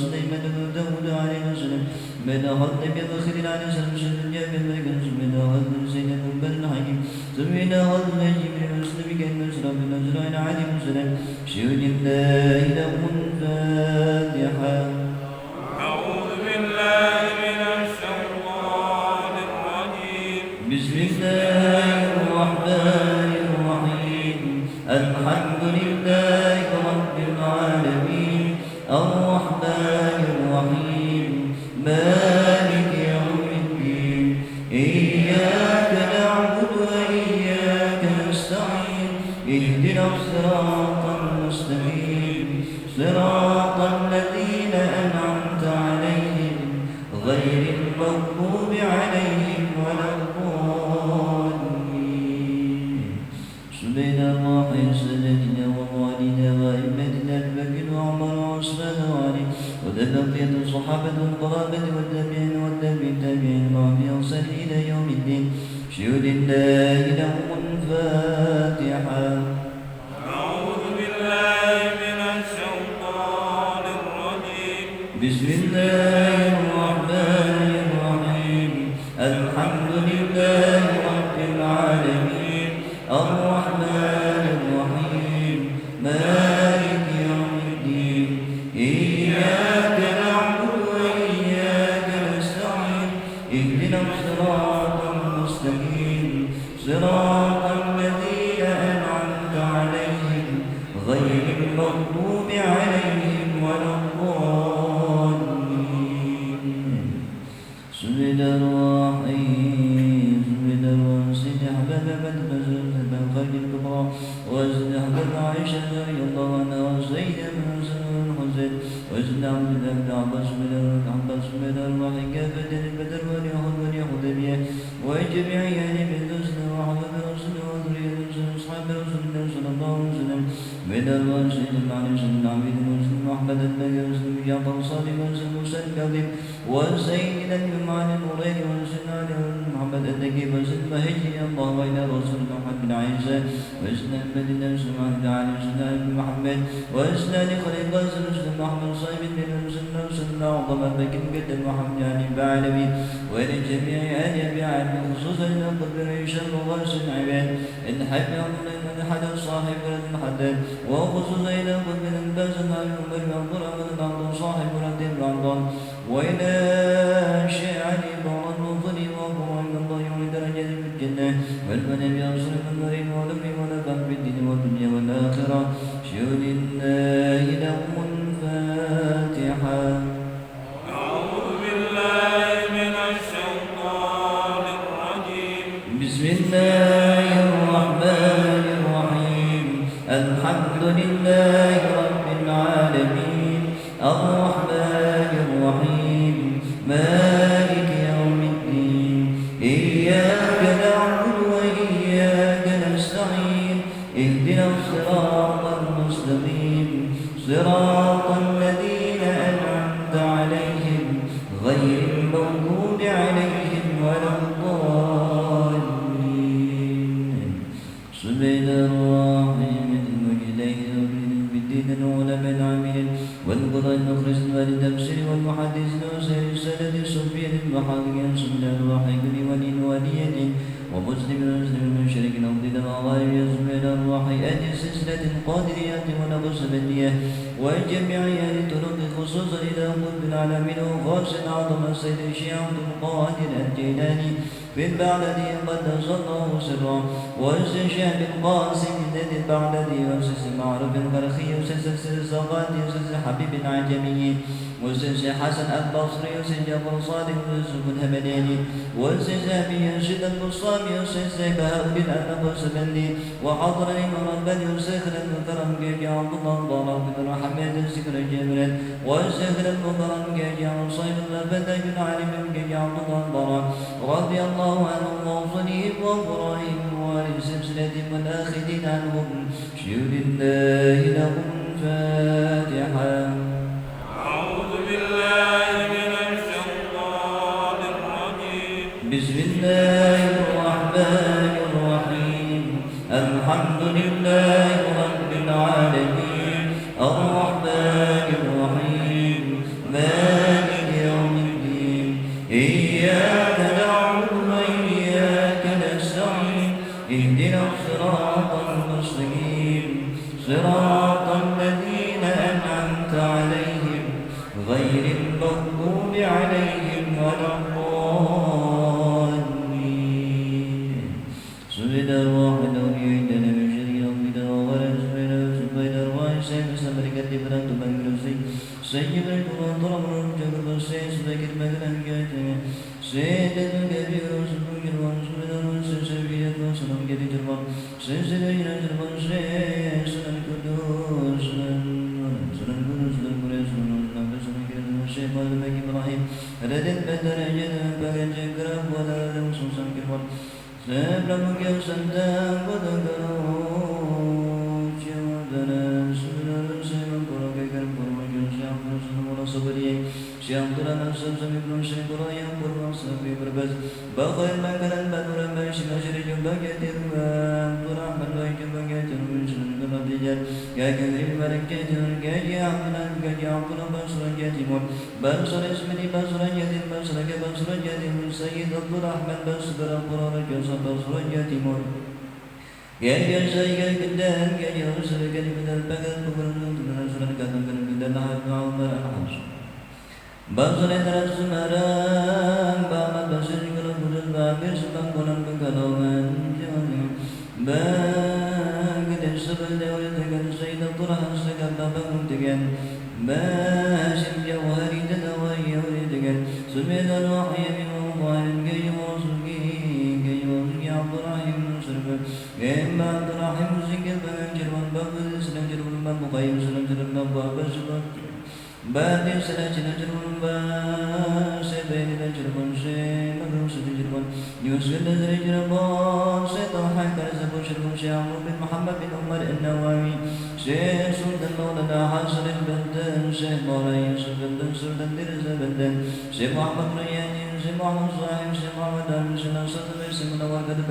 A: سليمان بن داود عليه السلام من أخذ بيض خليل عليه السلام سيد الجابر بن سبيل أخذ سيد بن الحكيم سبيل أخذ نجيب بن مسلم كان مسلم بن نزرين عليه السلام شهد الله لهم الفاتحة.
B: أعوذ بالله من الشيطان الرجيم.
A: بسم الله الرحمن الرحيم. الحمد لله رب العالمين الرحمن الرحيم مالك يوم الدين إياك نعبد وإياك نستعين اهدنا الصراط المستقيم صراط الذين أنعمت عليهم غير المغضوب عليهم ولا الضالين. سبحان الله سيدنا ووالدنا وأئمتنا البكر وعمر وعثمان وعلي وبقية الصحابة والقرابة والتابعين والتابعين وفي أحسن إلى يوم الدين. شهد الله لهم الفاتحة.
B: أعوذ بالله من الشيطان الرجيم.
A: بسم الله الرحمن الرحيم. الحمد لله رب العالمين الرحمن الرحيم مالك يوم الدين إياك نعبد وإياك نستعين اهدنا الصراط المستقيم صراط الذين أنعمت عليهم غير المغضوب عليهم ولا الضالين. سبحان الرحيم سبحان الرحيم أحباب بدر الخير الكبرى وزد أحباب عائشة رضي الله عنها وزيد بن الحسين وزد عبد الله بن عباس بن عباس بن الرحيم كافة البدر واليهود بيه وجميع أهل بيت رسول وحباب رسول وذرية رسول أصحاب رسول الله صلى الله عليه وسلم من الراشد المعنى سيدنا عبيد المسلم وأحمد النبي رسول جعفر صادق رسول موسى الكاظم وسيدنا المعنى النورين ورسولنا محمد النجيب وسلم هجري الله وإلى رسول محمد بن عيسى وسلم المدينة سبحان الله وسلم محمد وسلم خليل قاسم وسلم محمد صاحب بن وسلم وسلم أعظم بكر قدر محمد يعني بعالمين وإلى جميع أهل بعالم خصوصا إلى قدر شر وغاسل العباد إن حب الله من حد صاحب ولد حداد وخصوصا إلى قدر الباس العالم والمنظر ولد عبد صاحب ولد الرمضان وإلى شيعان بعض المفضل وقرآن الله ولدرجة في الجنة والمنى بأصل النورين والأمر والأفهم في الدين والدنيا والآخرة. شهد الله لهم الفاتحة.
B: أعوذ بالله من الشيطان الرجيم.
A: بسم الله الرحمن الرحيم. الحمد لله رب العالمين الرحمن الرحيم مالك يوم الدين إياك نعبد وإياك نستعين اهدنا الصراط المستقيم صراط الذين أنعمت عليهم غير المغضوب عليهم ولا الضالين. سبحان الرحيم المجدين بالدين العلماء العاملين والقرآن المخلص والتفسير والمحدث وسائر السنة الصوفية المحاضرين. سبحان الرحيم ولي ولية ومسلم من شرك الأرض والغائب. سبحان الرحيم أهل السلسلة القادرية ونقصبتية وجميع أهل الطرق خصوصا إلى قلب العالمين وغاص العظم السيد الشيخ عبد القادر الجيلاني بالبغدادي قدس الله سره والشيخ القاسم الذي البغدادي وسيس المعروف الكرخي وسيس الزغاتي وسيس حبيب العجمي وسيس حسن البصري وسيس جعفر صادق وسيس الهمداني وسيس أبي يرشد البصامي وسيس بهاء بن النقصبندي وحضر الإمام البدي وسيخ المكرم كيجي عبد الله ضرب بن محمد السكر الجبريل وسيخ المكرم كيجي عبد صيد الفتى بن علي بن كيجي عبد الله ضرب رضي الله عنهم وصليب وإبراهيم ولسلسلة والآخذين عنهم. شهد الله لهم الفاتحة.
B: أعوذ بالله من الشيطان الرجيم.
A: بسم الله الرحمن الرحيم. الحمد لله رب العالمين الرحمن الرحيم مالك يوم الدين إياك نعبد وإياك نستعين اهدنا الصراط المستقيم صراط الذين أنعمت عليهم غير المغضوب عليهم ولا الضالين سبحان الله الذي عندنا من شر ربنا ولا سبحان الله سيد سمرك الدبران تبنك سيد القرآن طلب الرجل والسيد سبك المكان جاتنا سيد الكبير وسبك الوانسول والسيد وسلم كبير الوان سيد الجنة الوان سيد سلم القدوس سلم القدوس سلم القدوس سلم القدوس الشيخ والمكي إبراهيم ردد بدر جدا بغن جكرب ولا لمس سمك الوان سلم القدوس سلم القدوس جودنا سلم السيد القرآن كرم صبري شامدنا نفسم سميكم شكرا ينقر مصرفي بربز بخير مكانا بدورا باش نشر جنبك تربان برحمة الله جنبك تربان شنك الرجال يا كريم ملك جدر كي عبدنا كي عبدنا بصرا جديمون بصر اسمني بصرا جديم بصرك بصرا جديم سيد عبد الرحمن بصر القرآن كيوصف بصرا جديمون يا سيد الكدان كي يرسل كلمة البقر بقرن تنسل كتن كدن حق عمر الحمس بصر درس مرام بامد بصر كلام بدل بابر سبان كلام بكلام جاني باقي السبل دولة كان سيد الطرح سكر بابا تكن باسم جوهري تدوي يوري تكن سميد الوحي من وضعين كي وصلي كي وصلي عبد الرحيم نصرف كيما عبد الرحيم سكر بابا جرمان بابا سلام جرمان بابا قيم سلام جرمان بابا سلام بعد سلام جرمان بابا سبين جرمان سيد مدرسة جرمان يوسف النزر جرمان سيد الحق رزق شرم شعور بن محمد بن عمر النووي شيخ سلطان مولانا حسن البندن شيخ مولانا يوسف بن سلطان درز بندن شيخ محمد رياني شيخ محمد صاحب شيخ محمد عبد السلام صدر شيخ منور كتب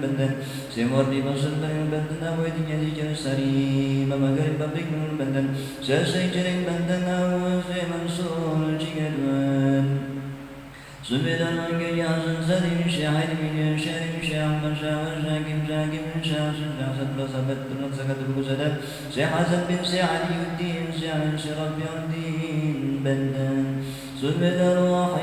A: بندن شيخ مردي بصر بندن أبو يدي جرساري مما قريب بابك من بندن شيخ جرين بندن شيخ منصور جيدوان سبحان الله يا زنزاني شاعر من شاعر شاعر شاعر شاكم شاكم شاعر شاعر سبت سكت بكسدة شيخ حسن بن سعد الدين شاعر شرف الدين بندن سبحان الله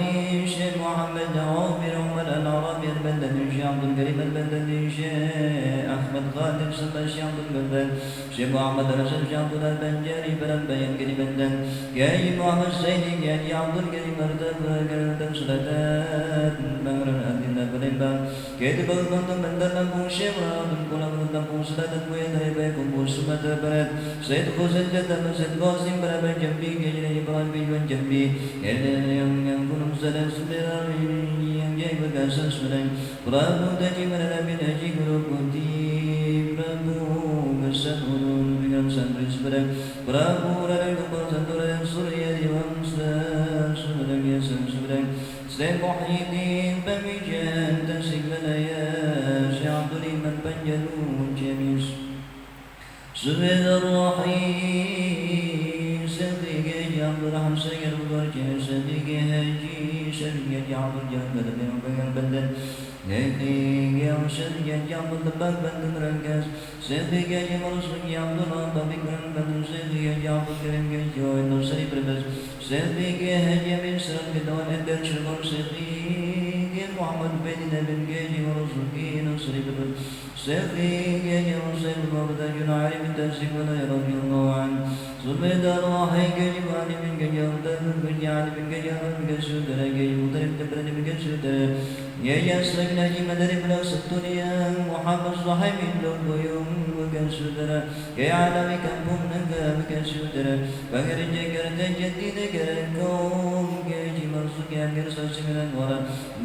A: شيخ محمد عامر عمر العربي البندن شيخ عبد الكريم البندن شيخ أحمد خالد سبا شيخ عبد البندن شيخ محمد رسول شيخ عبد البنجاري بلد بيان كريم بندن يا محمد سيدي يا عبد الكريم مرتب سلطان بمر الأدين البلبان كتب البندن بندن أبو شيخ رابط كل أمر أبو سلطان ويدري بيكم بوسمة البلد سيد قوسن جدًا سيد قاسم برابر جنبي كجري إبراهيم بيوان جنبي yang kunum sadar sudara yang jai berkasa sudara Prabu taji meranabi haji guru putih Prabu bersanurun dengan santri sudara Prabu radang kumpul santura yang surya diwangsa sudara biasa sudara Sayyid Muhyiddin Pamijan Tasik Malaya Syekh Abdul Iman Panjalun Jamis Subhanallah عبد الرحمن سيد البرجة صديق هاجي شريك عبد الجنة بين بندن هيك يا شريك عبد الباب بندن ركز صديق يا مرسول يا عبد الله بكر بندن صديق يا عبد الكريم يا جوي نصري بربز صديق هاجي من سرق بدون أدر شرب صديق محمد بن بن جاي مرسول نصري بربز صديق يا مرسول بابا جناري من تسيب ولا رضي الله عنه سبحان الله كجوان من كجوان كجوان من كجوان كسودر كجوان تبرد من كسودر يا يسرق نجيم دري بلا الدنيا محمد صاحب اليوم وكسودر يا عالم كم نجا كسودر فقر جكر تجديد كركم كجي مرسوك يا كرسا سمرا ورا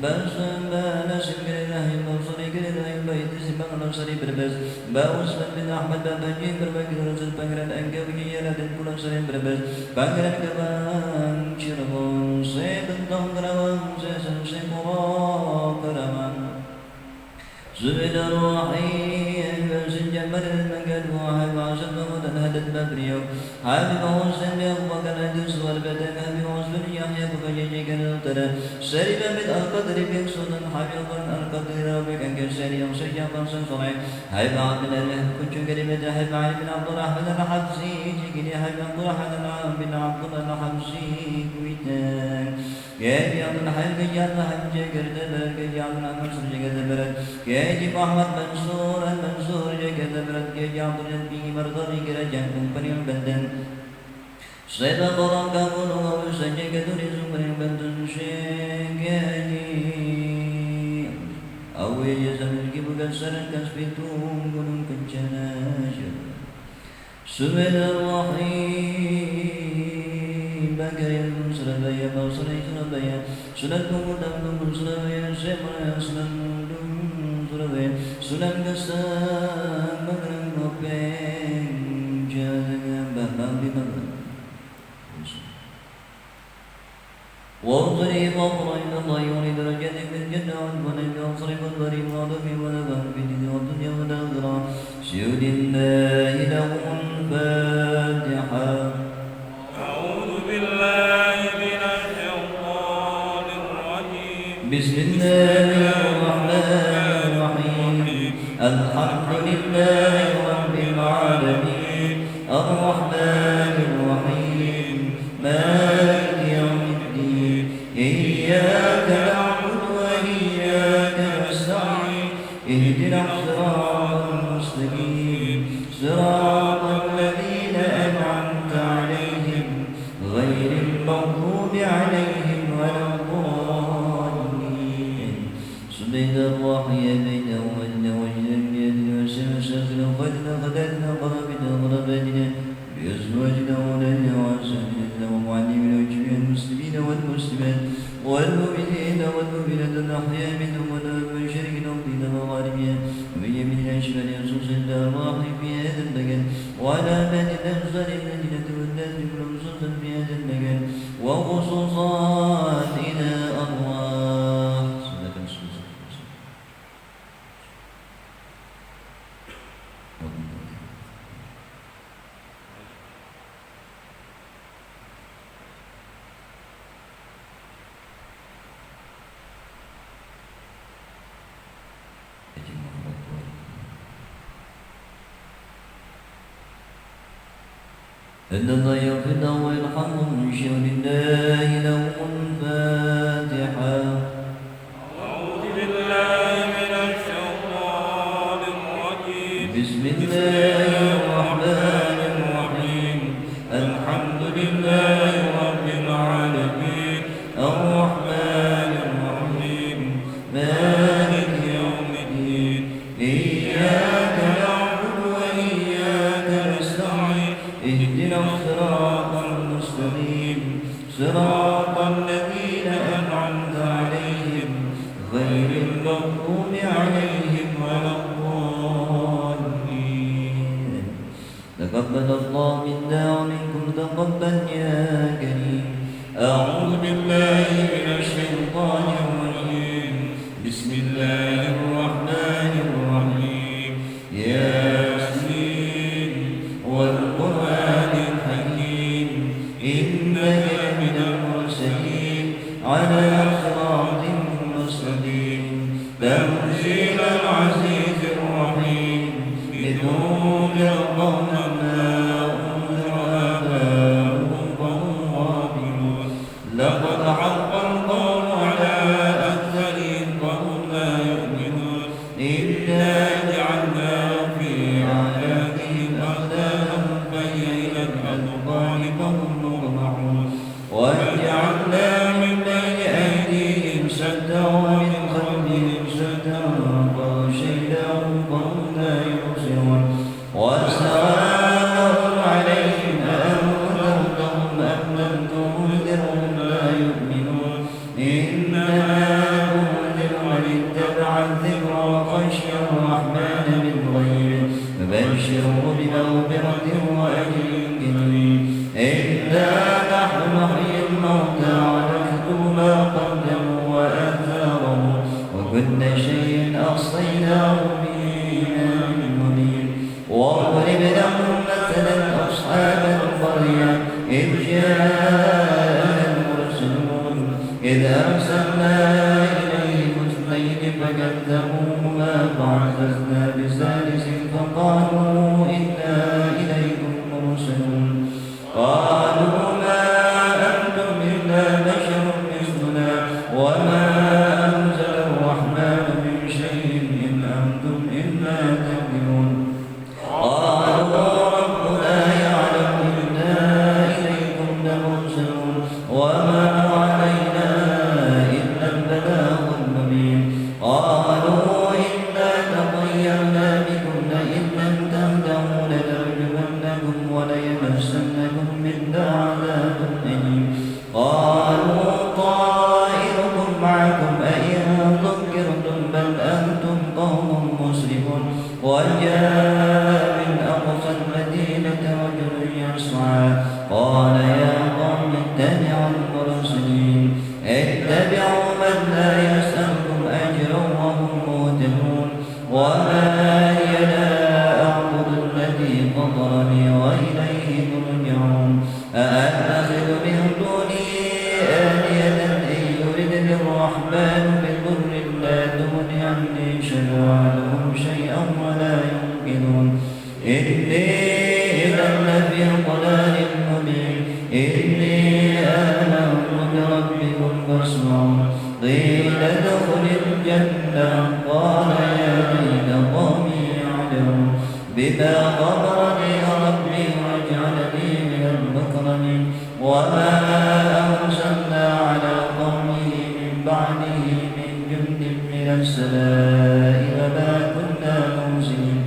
A: بس بانا سمر الله مرسولي كرر بيت سبحان الله سري بربس باوس بن أحمد بن جبر بكر رسول بكر الأنكبي يا pulang sering berbes Pangeran Kebang Cirebon Sebentong Kerawang Sesenseng Murok Keraman Subhanallah Senjam حبيب حسن أبوك الهدوس والبدن حبيب حسن يحيى بك الترى سرب من القدر بيكسون حبيب القدر ربك كسر يوسف يقصن صنع حبيب عبد الله كنت كلمة حبيب علي بن عبد الرحمن الحبسي جيني حبيب عبد الرحمن بن عبد الله الحبسي كويتان يا بيان الحبيب يا الحبيب جكرت برك يا الحبيب جكرت برك يا جي محمد منصور المنصور جكرت برك يا عبد النبي مرضي كرجان كمبني البدن صدق ربك وسجك ترزق البدن شيكاني أو يزمك بكسر كسبتم كنم كنشناشر سبحان الرحيم بكر ينصر بيا بصر ينصر بيا سنتكم ودمكم نصر بيا سمع سنتكم نصر بيا سنت كسام بكرم وبين جادك بابا بمن واضرب ضربا إلى الله يريد درجاتك في الجنة والبنى بأصرف الضريب وضفي ونبه في الدنيا والدنيا والآخرة سيد الله له الفاتحة.
B: أعوذ بالله من الشيطان الرجيم.
A: بسم الله الرحمن الرحيم. الحمد لله رب العالمين الرحمن الرحيم مالك يوم الدين إياك نعبد وإياك نستعين اهدنا الصراط المستقيم صراط الذين أنعمت عليهم غير المغضوب عليهم ولا الضالين. سبحان الله بينه وبين وجه بيده وسمسنا وقدنا قدرنا قربنا قربنا بأزواجنا ولنا وأساتذتنا ومعلمنا وجميع المسلمين والمسلمات والمؤمنين والمؤمنات الأحياء منهم والمشركين والدين وغاربها ومن يمين الأشمال ينصص الأرواح في هذا المكان وعلى من الأنصار الذين تولوا كل خصوصا في هذا المكان وخصوصات إلى أرواح إن الله يغفر ويرحمه ويشهد لله له الفاتحة.
B: أعوذ بالله من الشيطان الرجيم.
A: بسم الله الرحمن الرحيم. الحمد لله رب العالمين الرحمن الرحيم مالك يوم الدين إياك نعبد وإياك نستعين اهدنا الصراط المستقيم صراط الذين أنعمت عليهم غير المغضوب عليهم ولا الضالين. تقبل الله منا ومنكم تقبل يا كريم. أعوذ بالله من الشيطان الرجيم. بسم الله الرحمن الرحيم. ياسين والقرآن الحكيم إنك من المرسلين على صراط مستقيم تنزيل العزيز الرحيم لتنذر قوما ما أنذر آباؤهم فهم غافلون. لقد حق القول على أكثرهم فهم لا يؤمنون إلا جعلنا في أعناقهم أغلالا فهي إلى الأذقان فهم مقمحون وجعلنا من بين أيديهم سدا ومن خلفهم سدا فغشيناهم فهم لا يبصرون. وسواء عليهم أأنذرتهم أم لم تنذرهم لا يؤمنون إنما تنذر من اتبع الذكر وخشي الرحمن بالغيب فبشره بمغفرة وأجر كريم. إنا نحن نحيي الموتى ونكتب ما قدموا وآثارهم وكل شيء أحصيناه في إمام مبين. واضرب لهم مثلا أصحاب قالوا إنا إليكم مرسلون قالوا ما أنتم إلا بشر مثلنا وما أنزل الرحمن من شيء إن أنتم إلا تكذبون قالوا ربنا يعلم إنا إليكم لمرسلون وما علينا إلا البلاغ المبين قالوا إنا تطيرنا بكم لئن لم تنتهوا لنرجمنكم وليمسنكم منا عذاب أليم قالوا طائركم معكم أئن ذكرتم بل أنتم قوم مسرفون وجاء من أقصى المدينة رجل يسعى قال يا قوم اتبعوا المرسلين اتبعوا من لا يسألكم أجرا وهم مهتدون وما لي لا أعبد الذي فطرني وإليه ترجعون أأتخذ من دونه آلهة إن يردني الرحمن بضر لا تغن عني شفاعتهم شيئا ولا ينقذون إني إذا لفي ضلال مبين إني آمنت بربكم فاسمعون قيل ادخل الجنة قال يا ليت قومي يعلمون بما غفرني ربي وجعلني من المكرمين وما أرسلنا على قومه من بعده من جند من السماء وما كنا مرسلين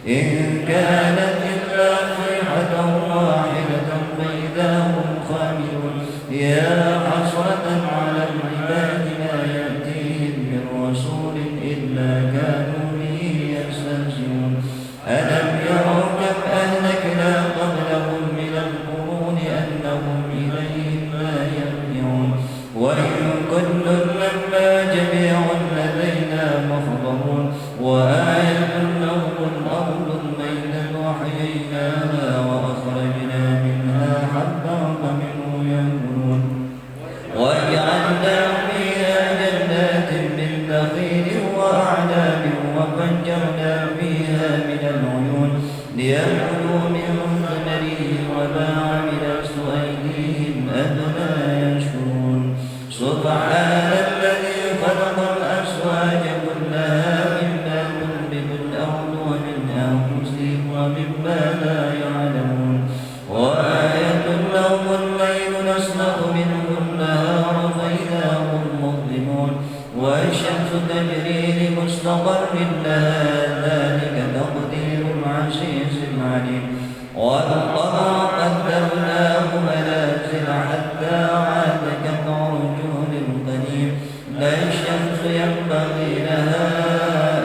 A: إن كانت إلا صيحة واحدة فإذا هم خامدون يا حسرة على العباد ما يأتيهم من رسول إلا كانوا به يستهزئون ألم يروا كم أهلكنا قبلهم من القرون أنهم إليهم لا يرجعون وإن كل لما جميع لدينا محضرون وآية لهم الأرض الميتة وأحييناها وأخرجنا منها حبا فمنه يأكلون وجعلنا فيها جنات من نخيل وأعناب وفجرنا فيها من العيون ليأكلوا من ثمره وما عملت أيديهم أفلا يشكرون سبحان الذي خلق الأزواج كلها مما تنبت الأرض ومن أنفسهم ومما لا يعلمون وآية لهم الليل نسلخ منه النهار فإذا هم مظلمون والشمس تجري لمستقر لها ذلك تقدير العزيز العليم والقمر قدرناه منازل حتى عاد كالعرجون القديم لا الشمس ينبغي لها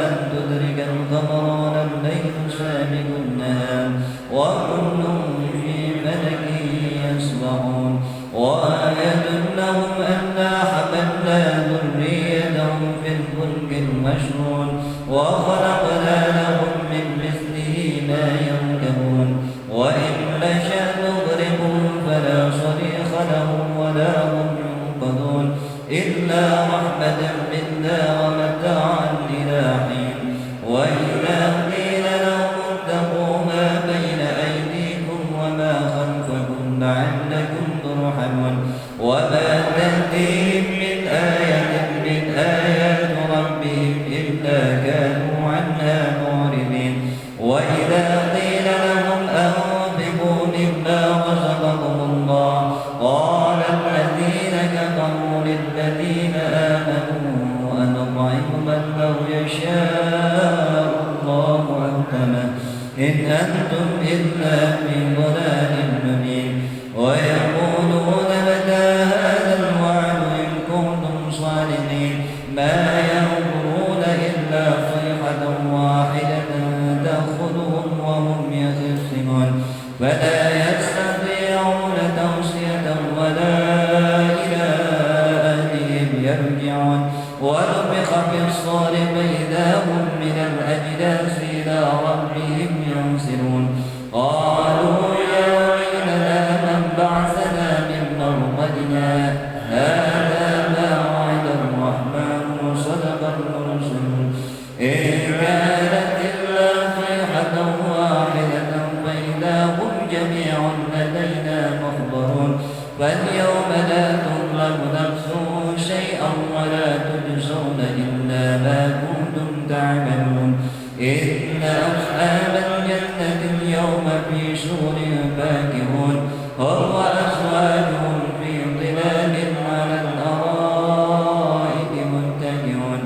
A: أن تدرك القمر ولا الليل سابق النهار وكل في فلك يسبحون وآية لهم أنا حملنا ذريتهم في الفلك المشحون وخلقنا لهم من مثله ما يركبون وإن نشأ نغرقهم فلا صريخ لهم ولا هم ينقذون إلا رحمة منا ومتاعا إلى حين وإذا قيل لهم اتقوا ما بين أيديكم وما خلفكم لعلكم ترحمون وما تأتيهم من آية من آيات ربهم إلا كانوا عنها معرضين وإذا قيل لهم أنفقوا مما رزقكم الله قال الذين كفروا للذين آمنوا أنطعم من لو يشاء الله أطعمه إن أنتم إلا في ضلال مبين ويقولون متى هذا الوعد إن كنتم صادقين ما ينظرون إلا صيحة واحدة تأخذهم وهم يخصمون فلا يستطيعون توصية ولا إلى أهلهم يرجعون ونفخ في الصور فإذا هم من الأجداث إلى ربهم ينسلون قالوا يا ويلنا من بعثنا من مرقدنا هذا ما وعد الرحمن وصدق المرسلون إن كانت إلا صيحة جميع لدينا محضرون فاليوم لا تظلم نفس شيئا ولا تجزون إلا ما كنتم تعملون إن أصحاب الجنة اليوم في شغل فاكهون هم وأزواجهم في ظلال على الأرائك متكئون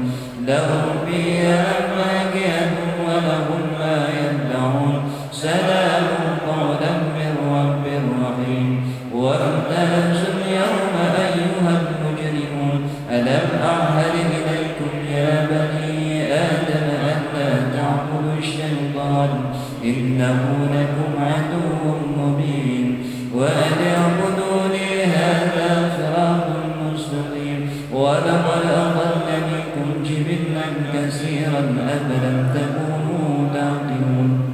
A: لهم فيها فاكهة ولهم ما يدعون سلام قولا من رب رحيم وامتازوا اليوم أيها المجرمون ألم أعهد إليكم يا بني آدم ألا تعبدوا الشيطان إنه لكم عدو مبين وأن اعبدوني هذا صراط مستقيم ولقد أضل منكم جبلا كثيرا أفلم تكونوا تعقلون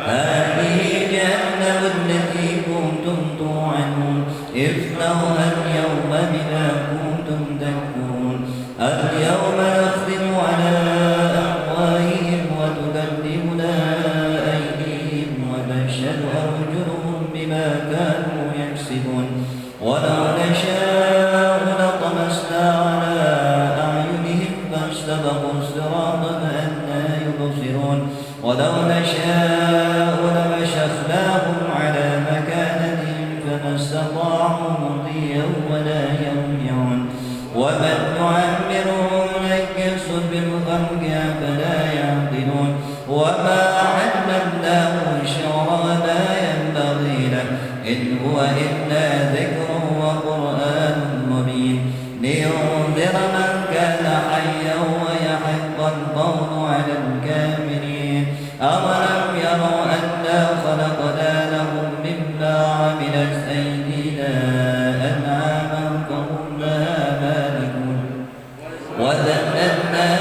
A: هذه جهنم التي كنتم توعدون اصلوها اليوم بما كنتم تكفرون اليوم نختم على أفواههم وتكلمنا أيديهم وتشهد أرجلهم بما كانوا يكسبون ولو نشاء لطمسنا على أعينهم فاستبقوا الصراط فأنى يبصرون ولو نشاء لمسخناهم على مكانتهم فما استطاعوا مضيا ولا يرجعون ومن نعمره نكسه بالخلق أفلا يعقلون وما علمناه الشعر وما ينبغي له إن هو إلا ذكر وقرآن مبين لينذر من كان حيا ويحق القول على الكافرين أولم يروا أنا خلقنا لهم مما عملت أيدينا أنعاما فهم لها مالكون وذللنا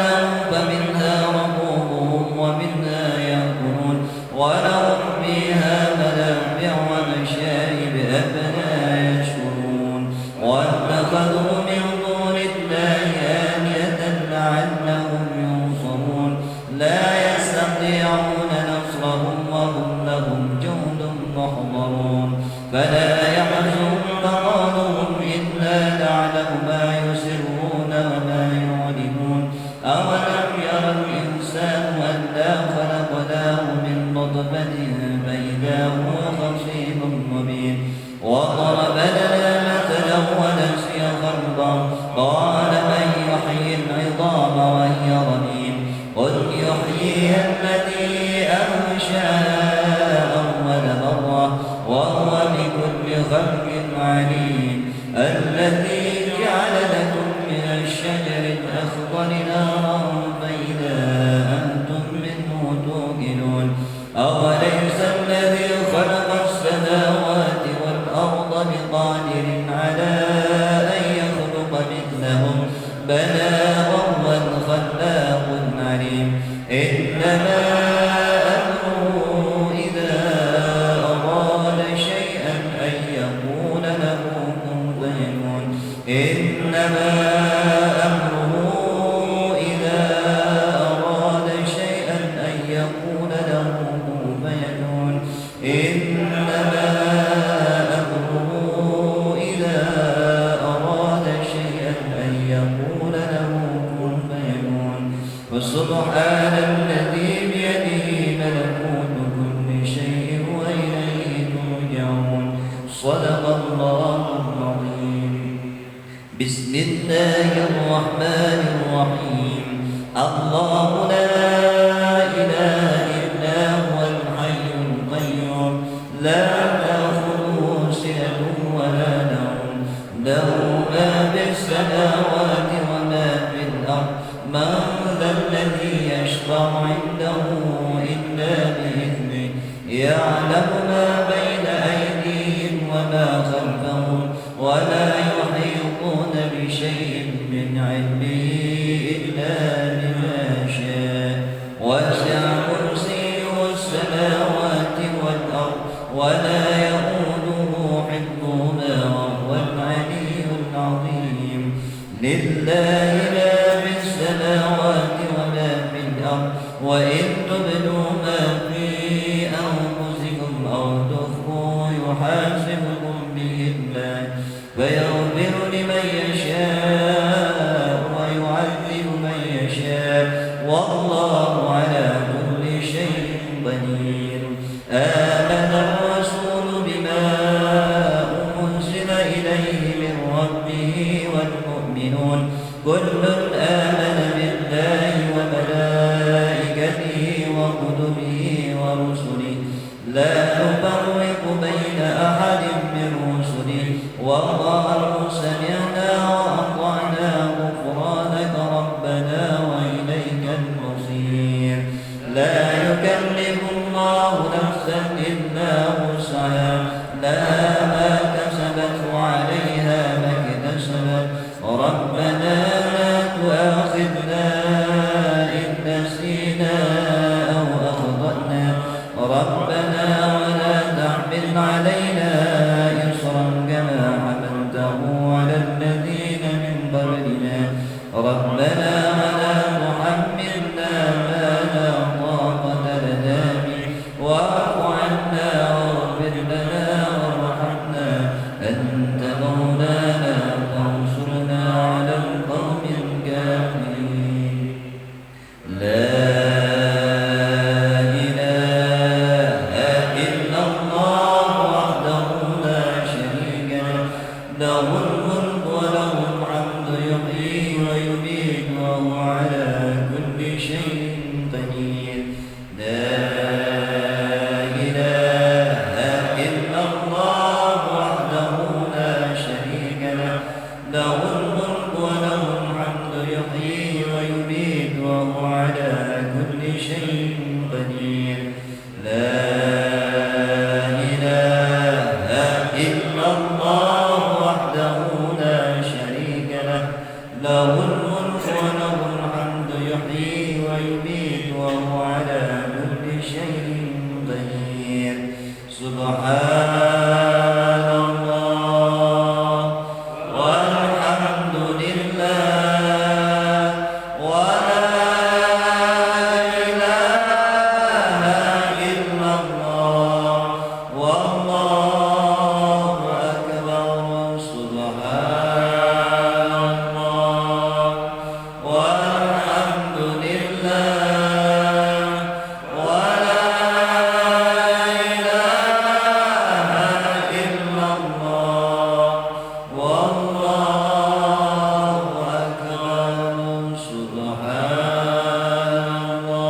A: لهم فمنها ركوبهم ومنها يأكلون ولهم فيها منافع ومشارب أفلا يشكرون واتخذوا من دون الله آلهة لعلهم ينصرون لا يستطيعون نصرهم وهم لهم جند محضرون فلا يحزنك قولهم إلا نعلم ما يسرون وما يعلنون أولم يرى الإنسان أنا خلقناه من نطفة فإذا هو خصيم مبين وضرب لنا مثلا ونسي خلقه قال من يحيي العظام وهي رميم قل يحييها الذي أنشأها أول مرة وهو بكل خلق عليم الذي جعل لكم من الشجر الأخضر نارا فإذا أنتم منه توقدون أوليس الذي خلق السماوات والأرض بقادر على أن يخلق مثلهم بلى وهو الخلاق العليم إنما أمره إذا أراد شيئا أن يقول له كن فيكون إنما أمره إذا أراد شيئا أن يقول له كن فيكون إنما أمره إذا أراد شيئا أن يقول له كن فيكون فسبحان الذي بيده ملكوت كل شيء وإليه ترجعون صدق الله العظيم بسم الله الرحمن الرحيم الله لا إله إلا هو الحي القيوم لا تأخذه سنة ولا نوم له ما في السماوات وما في الأرض من ذا الذي يشفع عنده إلا بإذنه يعلم ما بين أيديهم وما خلفهم ولا يحيطون بشيء من علمه إلا بما شاء وسع كرسيه السماوات والأرض ولا يؤوده حفظهما وهو العلي العظيم لله ما في السماوات وما في الأرض وإن تبدوا ما في أنفسكم أو كبير آمن الرسول بما أنزل إليه من ربه والمؤمنون كل آمن بالله وملائكته وكتبه ورسله لا نفرق بين أحد من رسله وقالوا سمعنا وأطعنا غفرانك ربنا وإليك المصير لا يكلف الله نفسا إلا وسعها لها ما كسبت وعليها ما اكتسبت ربنا لا تؤاخذنا إن نسينا أو أخطأنا ربنا ولا تحمل علينا إصرا كما حملته على الذين من قبلنا ربنا ولا تحملنا ما لا طاقة لنا به واعف عنا واغفر لنا وارحمنا أنت مولانا فانصرنا على القوم الكافرين لا إله إلا الله وحده لا شريك له الملك وله الحمد يحيي ويميت وهو على كل شيء قدير لا إله إلا الله وحده لا شريك له الملك وله الحمد يحيي ويميت وهو على كل شيء قدير لا إله إلا الله وحده لا شريك له الملك وله الحمد يحيي ويميت وهو على كل شيء قدير سبحان الله والحمد لله ولا إله إلا الله والله أكبر سبحان الله والحمد لله ولا إله إلا الله والله أكبر سبحان الله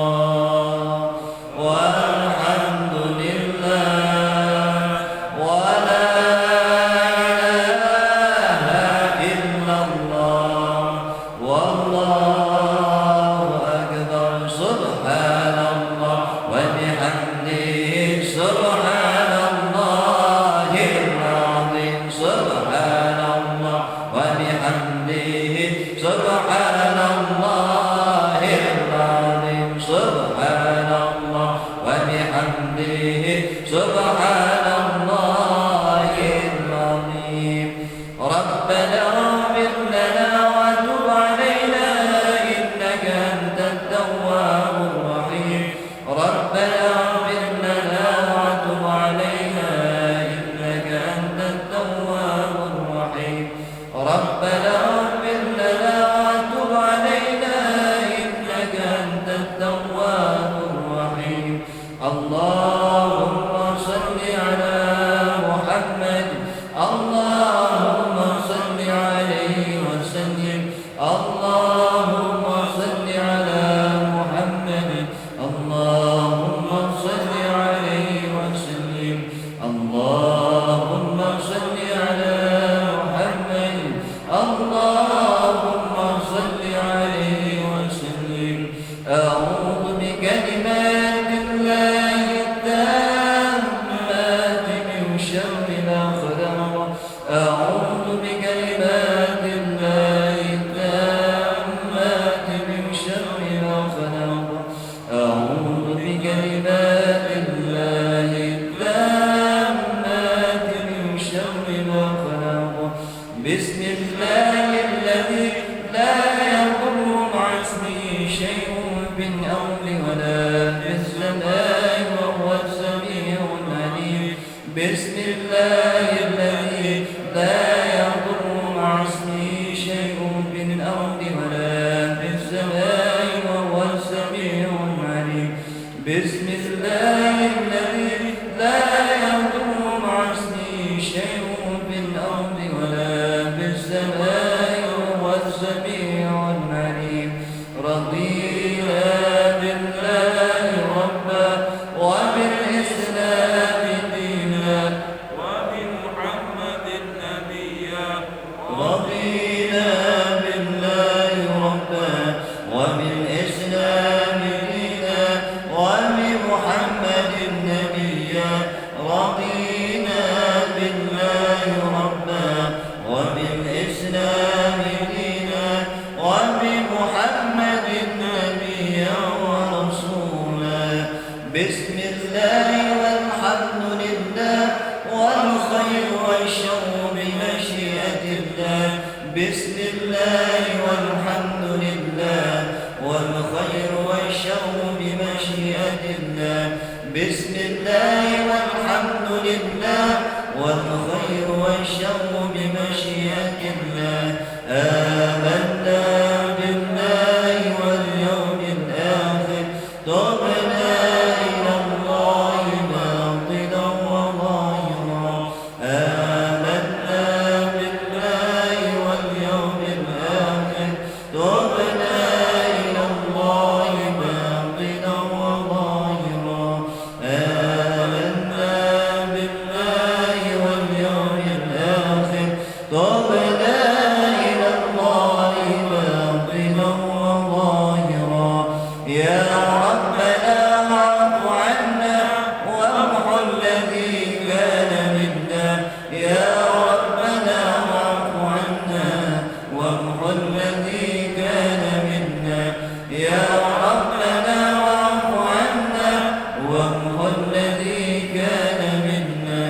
A: والحمد لله ولا إله إلا الله والله أكبر سبحان الله وبحمده سبحان الله العظيم سبحان الله وبحمده سبحان الله العظيم سبحان الله وبحمده سبحان الله العظيم ربنا اغفر لنا وتب علينا إنك أنت التواب الرحيم ربنا اغفر لنا وتب علينا إنك أنت التواب الرحيم ربنا اغفر لنا وتب علينا إنك أنت التواب الرحيم اللهم صل على محمد اللهم صل عليه وسلم اللهم صل على محمد اللهم صل عليه وسلم اللهم صل على محمد اللهم صل عليه وسلم أعوذ بكلمات الله التامة الله والحمد لله والخير والشر بمشيئة الله بسم الله والحمد لله والخير والشر بمشيئة الله بسم الله والحمد لله والخير والشر بمشيئة الله آمنا بالله واليوم الآخر تبنا إلى الله باطنا وظاهرا آمنا بالله واليوم الآخر تبنا إلى الله باطنا وظاهرا آمنا بالله واليوم الآخر تبنا إلى الله باطنا وظاهرا يا ربنا واعف عنا وامحو الذي كان منا يا ربنا واعف عنا وامحو الذي كان منا يا ربنا واعف عنا وامحو الذي كان منا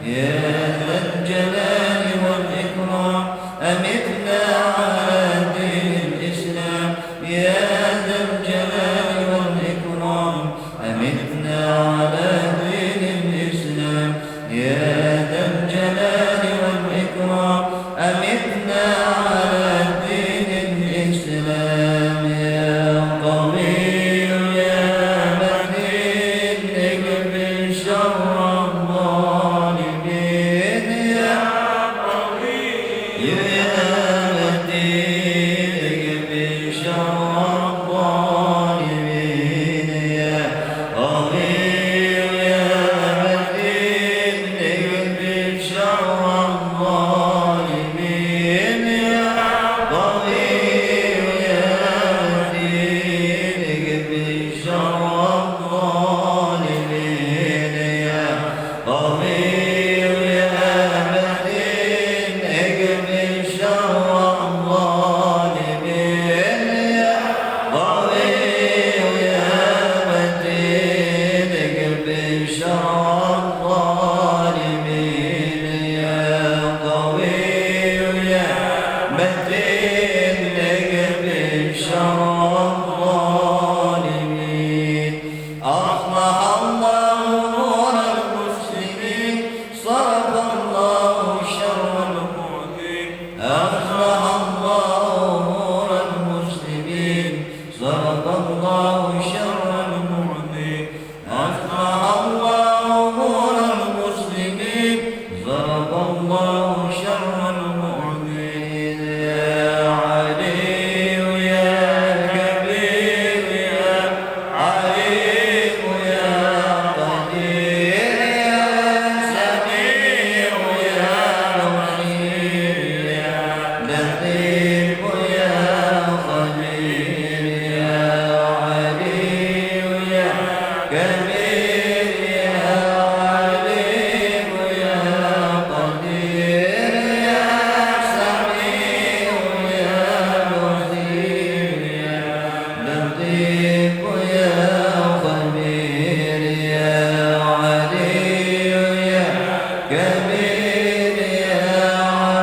A: يا ذا الجلال والإكرام أمتنا على دين الإسلام يا ذا الجلال والإكرام أمتنا على دين الإسلام يا ذا الجلال والإكرام أمتنا على دين الإسلام يا قوي يا متين اكفي شر الظالمين يا
B: قوي
A: يا متين اكفي شر الظالمين يا قوي يا متين اكفي شر الظالمين يا قوي يا متين اكفي شر الظالمين يا قوي يا متين اكفي شر الظالمين يا قوي يا متين اكفي شر الظالمين يا قوي يا متين اكفي شر الظالمين أصلح الله أمور المسلمين صرف الله شر
B: المعدين
A: أصلح الله أمور المسلمين صرف الله شر المعدين أصلح الله أمور المسلمين صرف الله شر المعدين يا علي يا كبير يا عليم يا قدير يا سميع يا بصير يا لطيف يا خبير يا علي يا كبير يا عليم يا قدير يا سميع يا بصير يا لطيف يا خبير يا علي يا كبير يا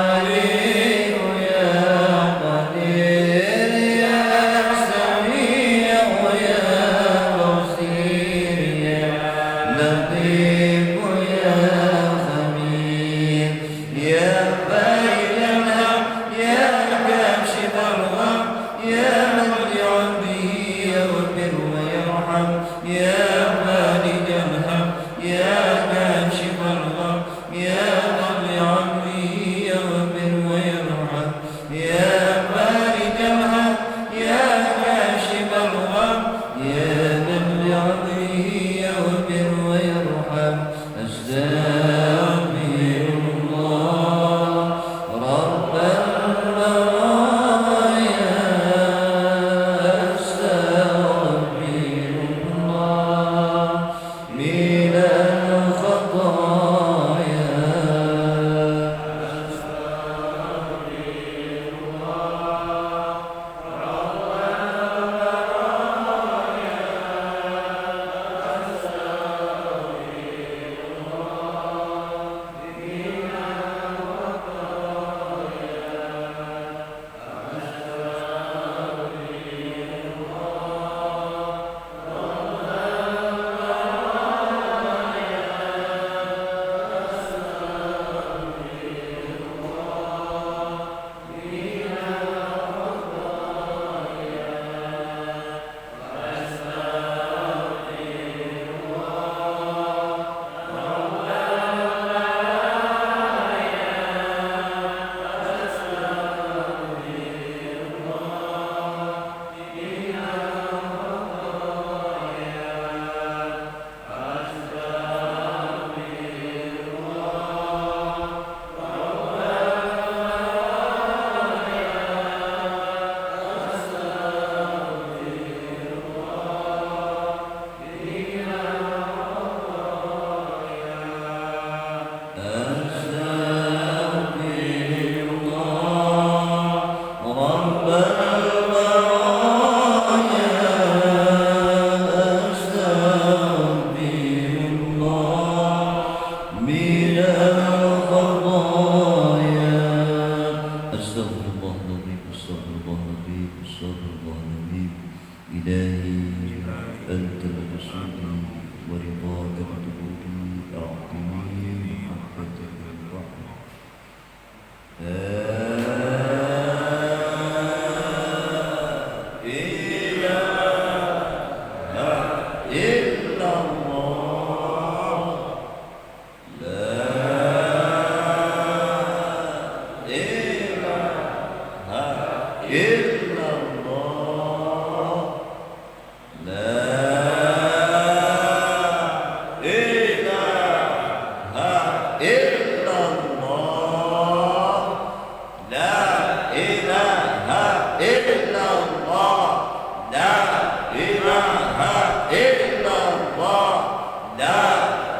A: عليم يا قدير يا سميع يا بصير يا لطيف يا خبير يا بايننا يا كاشف الغم يا من بعبده يغفر ويرحم يا مالك الهم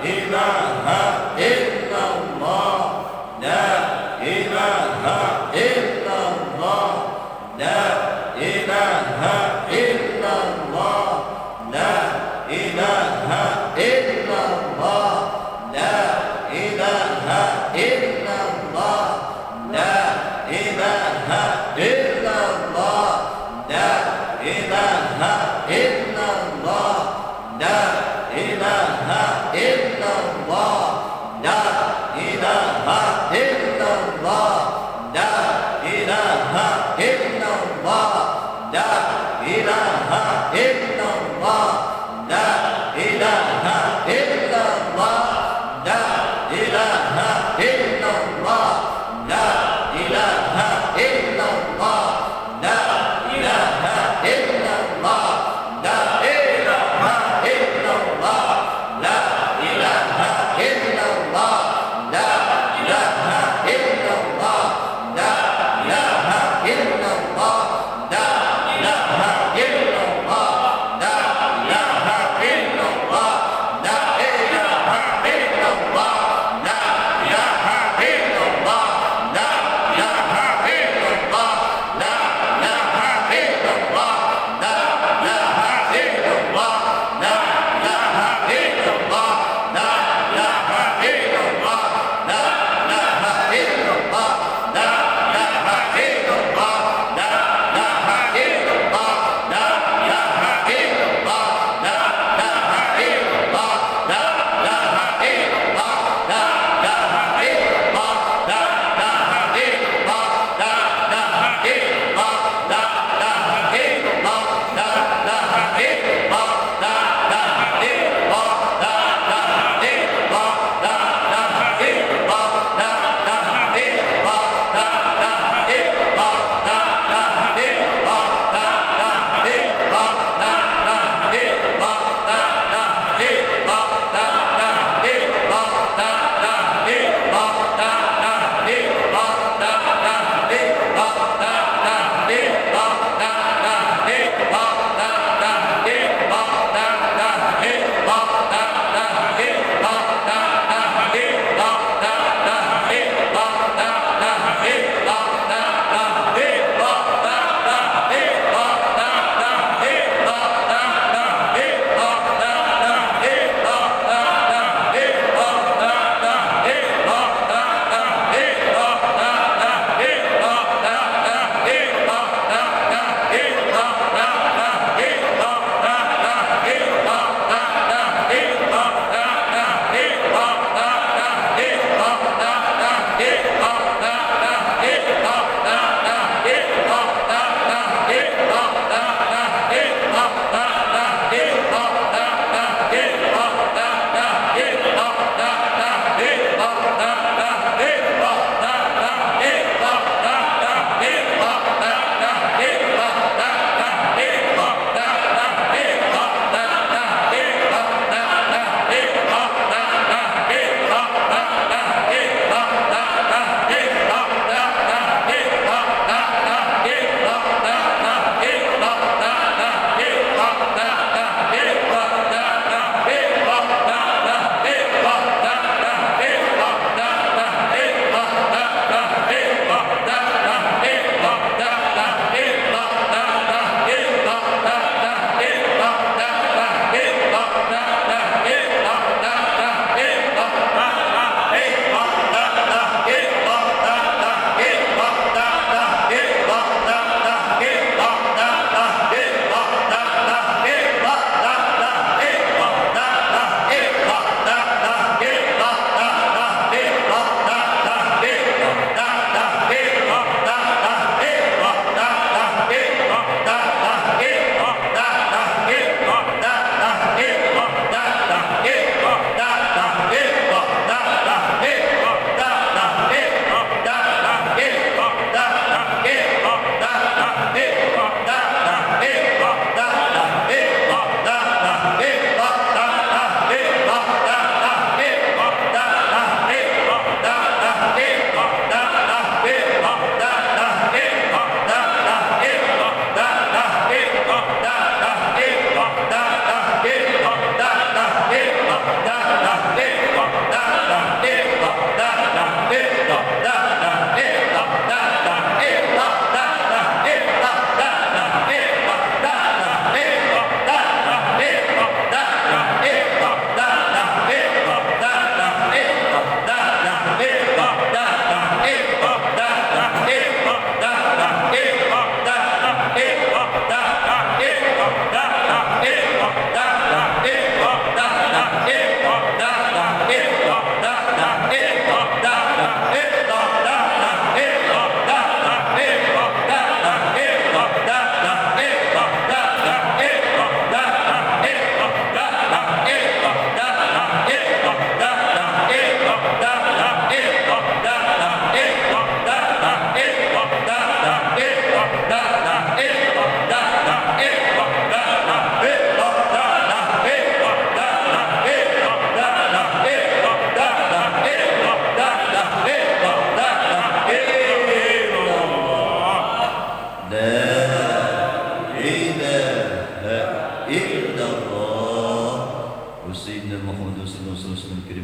A: ilaha illallah, la ilaha illallah, la ilaha illallah, la ilaha illallah, la ilaha illallah, la ilaha illallah, la ilaha illallah, la ilaha illallah, la ilaha illallah, la ilaha illallah, la ilaha illallah, la ilaha illallah, la ilaha illallah, la ilaha illallah, la ilaha illallah, la ilaha illallah, la ilaha illallah, la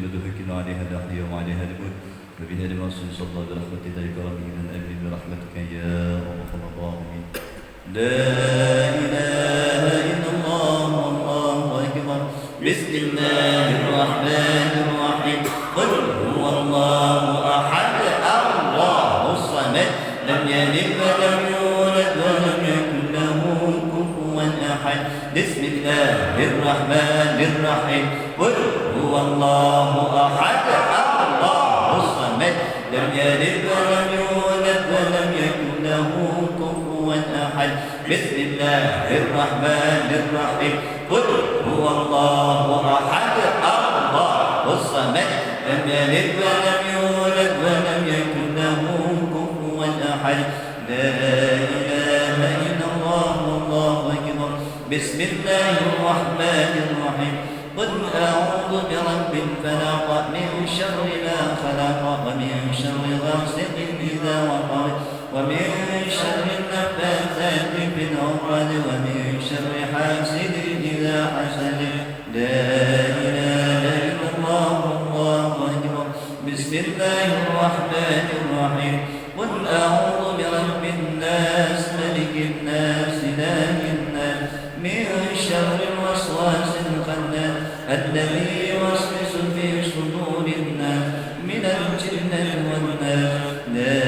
A: مدهك عليها الأحياء وعليها الموت فبها المعصي صلى الله برحمتك كرمه من أجل برحمتك يا أرحم الراحمين. لا إله إلا الله والله أكبر. بسم الله الرحمن الرحيم. قل هو الله أحد الله الصمد لم يلد ولم يولد ولم يكن له كفوا أحد. بسم الله الرحمن الرحيم. قل هو الله أحد الله الصمد لم يلد ولم يولد ولم يكن له كفوا أحد. بسم الله الرحمن الرحيم. قل هو الله أحد الله الصمد لم يلد ولم يولد ولم يكن له كفوا أحد. لا إله إلا الله والله أكبر. بسم الله الرحمن الرحيم. قل أعوذ برب الفلق من شر ما خلق ومن شر غاسق إذا وقب ومن شر النفاثات في العقد ومن شر حاسد إذا حسد. لا إله إلا الله والله أكبر. بسم الله الرحمن الرحيم. قل أعوذ برب الناس ملك الناس إله الناس من شر الوسواس الخناس الذي يوسوس في صدور الناس من الجنة والناس. لا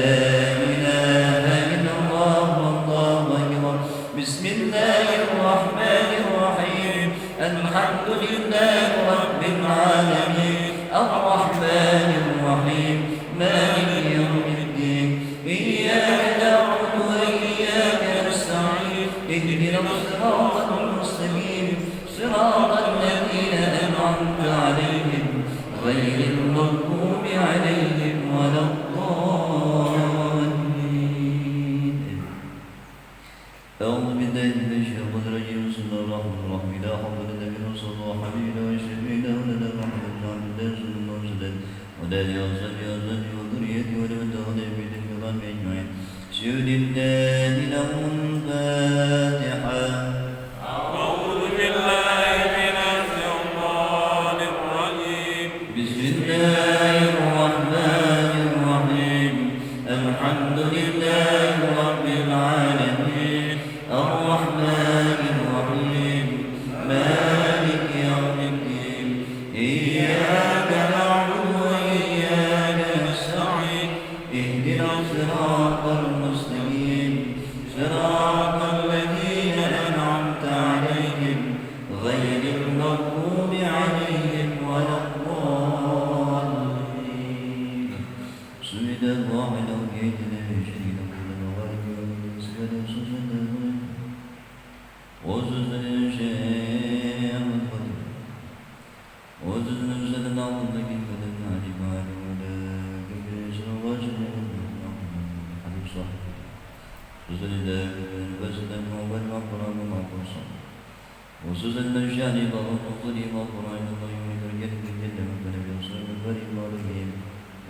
A: إله إلا الله والله أكبر. بسم الله الرحمن الرحيم. الحمد لله رب العالمين الرحمن الرحيم مالك يوم الدين إياك نعبد وإياك نستعين اهدنا الصراط المستقيم صراط الذين أنعمت عليهم غير المغضوب عليهم ولا الضالين. أعوذ بالله من الشيطان الرجيم. بسم الله الرحمن الرحيم. لا حول ولا قوة صلى الله عليه وسلم لا ولا محمد محمد رسول الله صلى الله عليه وسلم ولا وصحبه وسلم وذريته ولمن دخل في الكرام أجمعين. سجود الله له الفاتحة.
B: أعوذ بالله من الشيطان الرجيم.
A: بسم الله الرحمن الرحيم. الحمد لله رب العالمين الرحمن الرحيم مالك يوم الدين إياك نعبد وإياك نستعين اهدنا الصراط المستقيم صراط الذين أنعمت عليهم غير المغضوب عليهم ولا الضالين. سمد الله لو جئتنا بشريك كل موالك ومسجد وسجد وسجد الشيء والقدر وسجد الشيء العظيم لكن بدل عليك على ولا كبير شر وجل حديث صحيح. سجد الله فسد المعبد والقرآن والقرصة وسجد الشيء الله القدر والقرآن الله يريد الجنة الجنة من النبي صلى الله عليه وسلم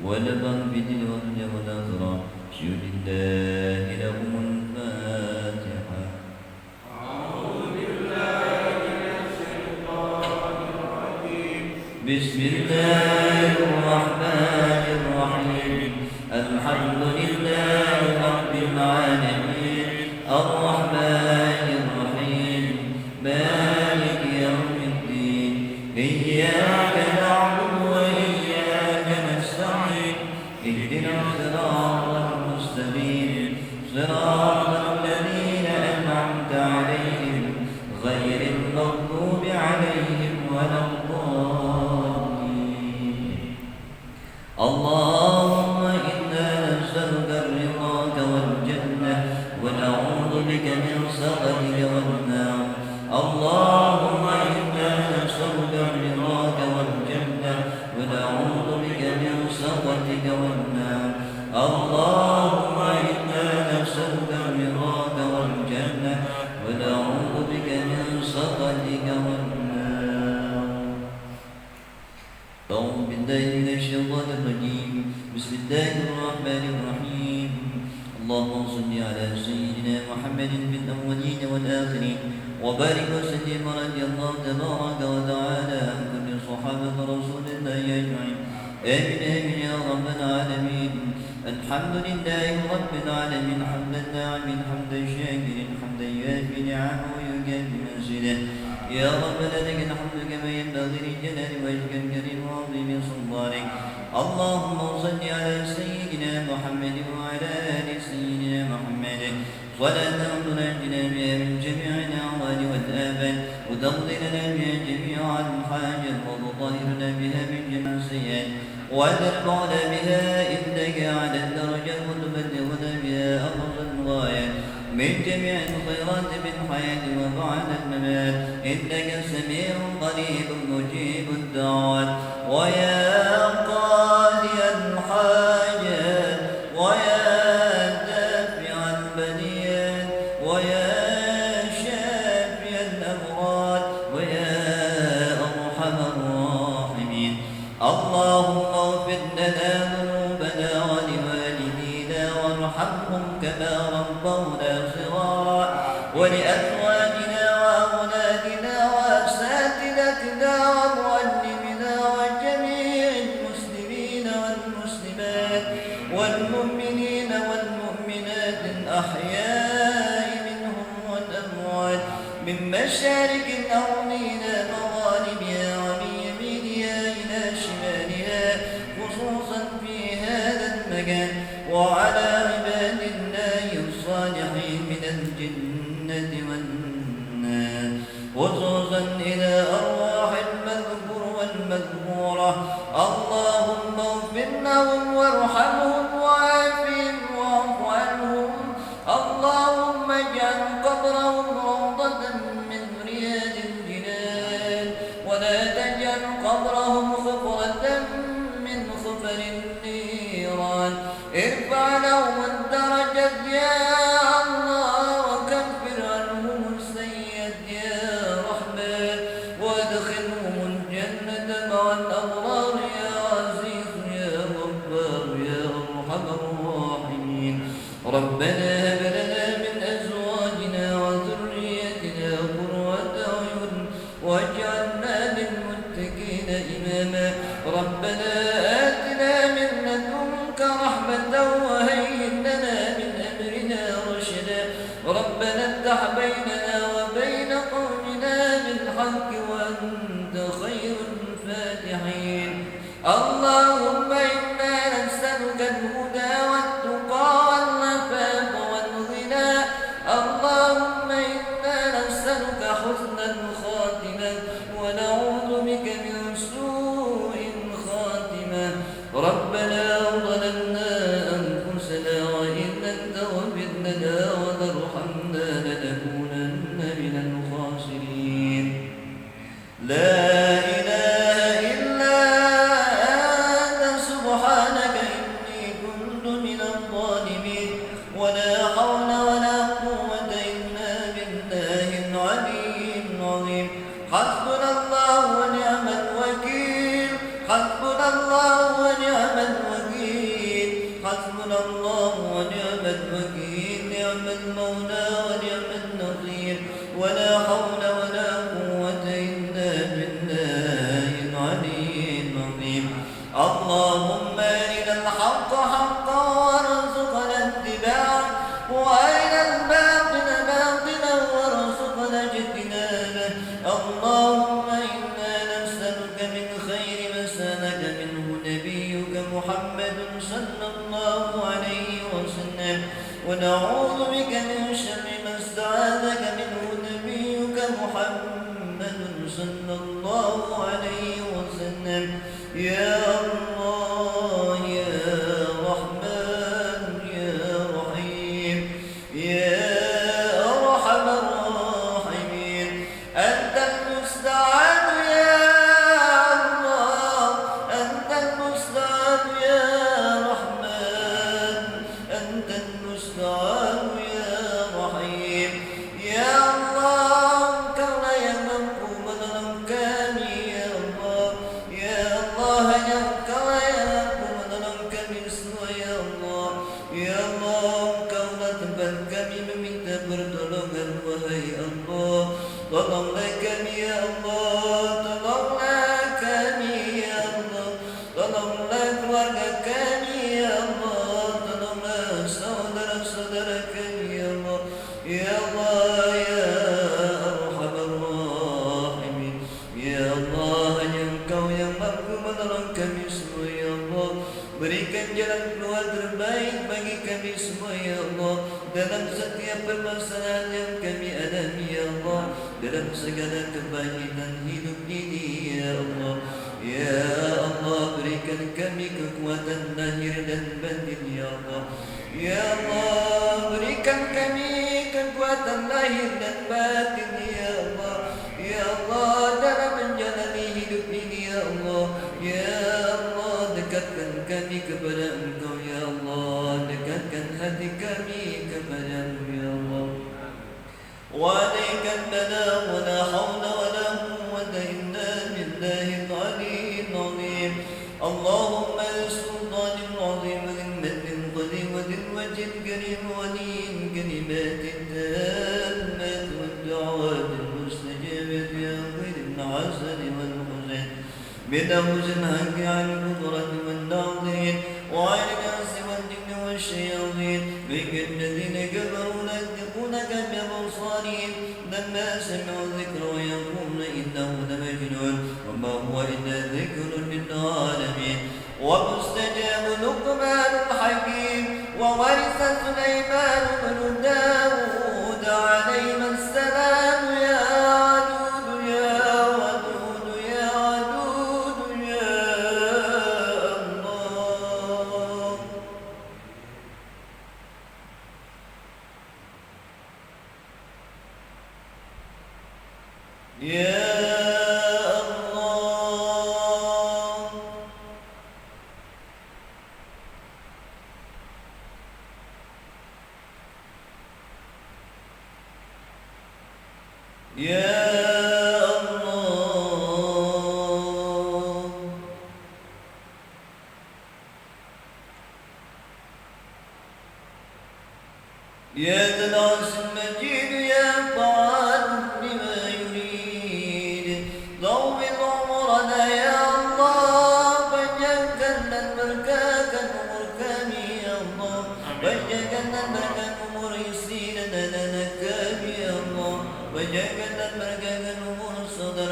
A: ولبن في الدين والدنيا والآخرة. سجد الله لهم الفاتحة.
B: أعوذ بالله من الشيطان الرجيم.
A: بسم الله الرحمن الرحيم. الحمد لله رب العالمين الرحمن الرحيم مالك يوم الدين إياك نعبد وإياك نستعين اهدنا الصراط المستقيم صراط الذين أنعمت عليهم غير المغضوب عليهم ولا الضالين. اللهم إنا نسألك رضاك والجنة ونعوذ بك من سخطك والنار. اللهم إنا نسألك رضاك والجنة ونعوذ بك من سخطك والنار. اللهم إنا نسألك رضاك والجنة ونعوذ بك من سخطك والنار. أعوذ بالله من الشيطان الرجيم. بسم الله الرحمن الرحيم. اللهم صل على سيدنا محمد في الأولين والآخرين وبارك وسلم رضي الله تبارك وتعالى عن كل صحابة رسول الله أجمعين. آمين آمين يا رب العالمين. الحمد لله رب العالمين حمدا ناعما حمدا شاكرا حمدا يوافي نعمه ويكافي مزيده. يا رب لك الحمد كما ينبغي لجلال وجهك الكريم وعظيم سلطانك. اللهم صل على سيدنا محمد وعلى آل سيدنا محمد صلاة تنجنا بها من جميع الأعمال والآفات وتقضي لنا بها جميع الحاجات وتطهرنا بها من جميع السيئات وترفعنا بها إنك على الدرجة وتبلغنا بها أقصى الغايات من جميع الخيرات في الحياة وبعد الممات إنك سميع قريب مجيب الدعوات. ويا قاضي الحاجات ويا دافع البليات ويا شافي الأمراض ويا أرحم الراحمين. اللهم اغفر لنا ذنوبنا ولوالدينا وارحمهم كما ربونا صغارا ولأزواجنا وأولادنا وأساتذتنا ومعلمنا وجميع المسلمين والمسلمات والمؤمنين والمؤمنات الأحياء منهم والأموات من مشارق الأرض إلى مغاربها ومن يمينها إلى شمالها خصوصا في هذا المكان وعلى عباد الله الصالحين من الجنة والناس خصوصا إلى أرواح المذكور والمذكورة. اللهم اغفر لهم وارحمهم وعافهم واعف عنهم. اللهم اجعل قبرهم روضة من رياض الجنان ولا تجعل قبرهم حفرة من حفر النيران. ارفع لهم الدرجة يا الله وكفر عنهم السيئات يا رحمن وادخلهم الجنة مع الأبرار يا عزيز يا غفار يا أرحم الراحمين. ربنا هب لنا من أزواجنا وذريتنا قرة أعين واجعلنا للمتقين إماما. ربنا آتنا من لدنك رحمة وهيئ لنا من أمرنا رشدا. ربنا افتح بيننا وبين قومنا بالحق وأنت خير الفاتحين. اللهم إنا نسألك الهدى والتقى والعفاف والغنى. اللهم إنا نسألك حسن الخاتمة ونعوذ بك من سوء الخاتمة. ربنا ظلمنا أنفسنا وإن لم تغفر لنا وترحمنا لنكونن من الخاسرين. لا إله إلا أنت سبحانك إني كنت من الظالمين. ولا حول ولا قوة إلا بالله العلي العظيم. حسبنا الله ونعم الوكيل. حسبنا الله ونعم الوكيل. حسبنا الله ونعم الوكيل. نعم المولى ونعم النصير. ولا حول ولا قوة إلا بالله العلي العظيم. اللهم أرنا الحق حقا وارزقنا اتباعه وأرنا الباطل باطلا وارزقنا اجتنابه. اللهم إنا نسألك من خير ما سألك منه نبيك محمد صلى الله عليه وسلم ونعوذ بك من شر ما استعاذك منه نبيك محمد صلى الله عليه وسلم. يا الله يا رحمن يا رحيم يا أرحم الراحمين. أنت المستعان يا الله. أنت المستعان يا رحمن. أنت المستعان يا رحيم. يا الله كما ينقم الأمكان يا الله. يا الله ينقم kami semua ya Allah. Berikan jalan keluar terbaik bagi kami semua ya Allah, dalam setiap permasalahan yang kami alami ya Allah, dalam segala kebaikan hidup ini ya Allah. Ya Allah, berikan kami kekuatan lahir dan batin ya Allah. Ya Allah, berikan kami kekuatan lahir dan batin ya Allah. Ya Allah, dalam menjalani hidup ini ya Allah. Ya Allah, dekatkan kami kepada Engkau ya Allah. Dekatkan hati kami kepadamu ya Allah. وعليك البلاغ ولا حول ولا قوة إلا بالله العلي العظيم. اللهم للسلطان العظيم ذي المجد القدير وذي الوجه الكريم ولي الكلمات التامات والدعوات المستجابة يا خير الحسن والحسين بنفس الحق عن القدرة والتعظيم وعن الإنس والجن والشياطين بك الذين كفروا لا يصدقونك بأبصارهم لما سمعوا الذكر ويقولون إنه لمجنون وما هو إلا ذكر للعالمين. ومستجاب لقمان الحكيم وورث سليمان بن داود عليهما السلام. يا ودود يا ودود يا ودود يا الله. يا يا ذا العرش المجيد يا فعال لما يريد ضوء عمرنا يا الله. فجعلنا البركة نور كامي يا الله. فجعلنا البركة نور يسير لنا كامي يا الله. فجعلنا البركة نور صدر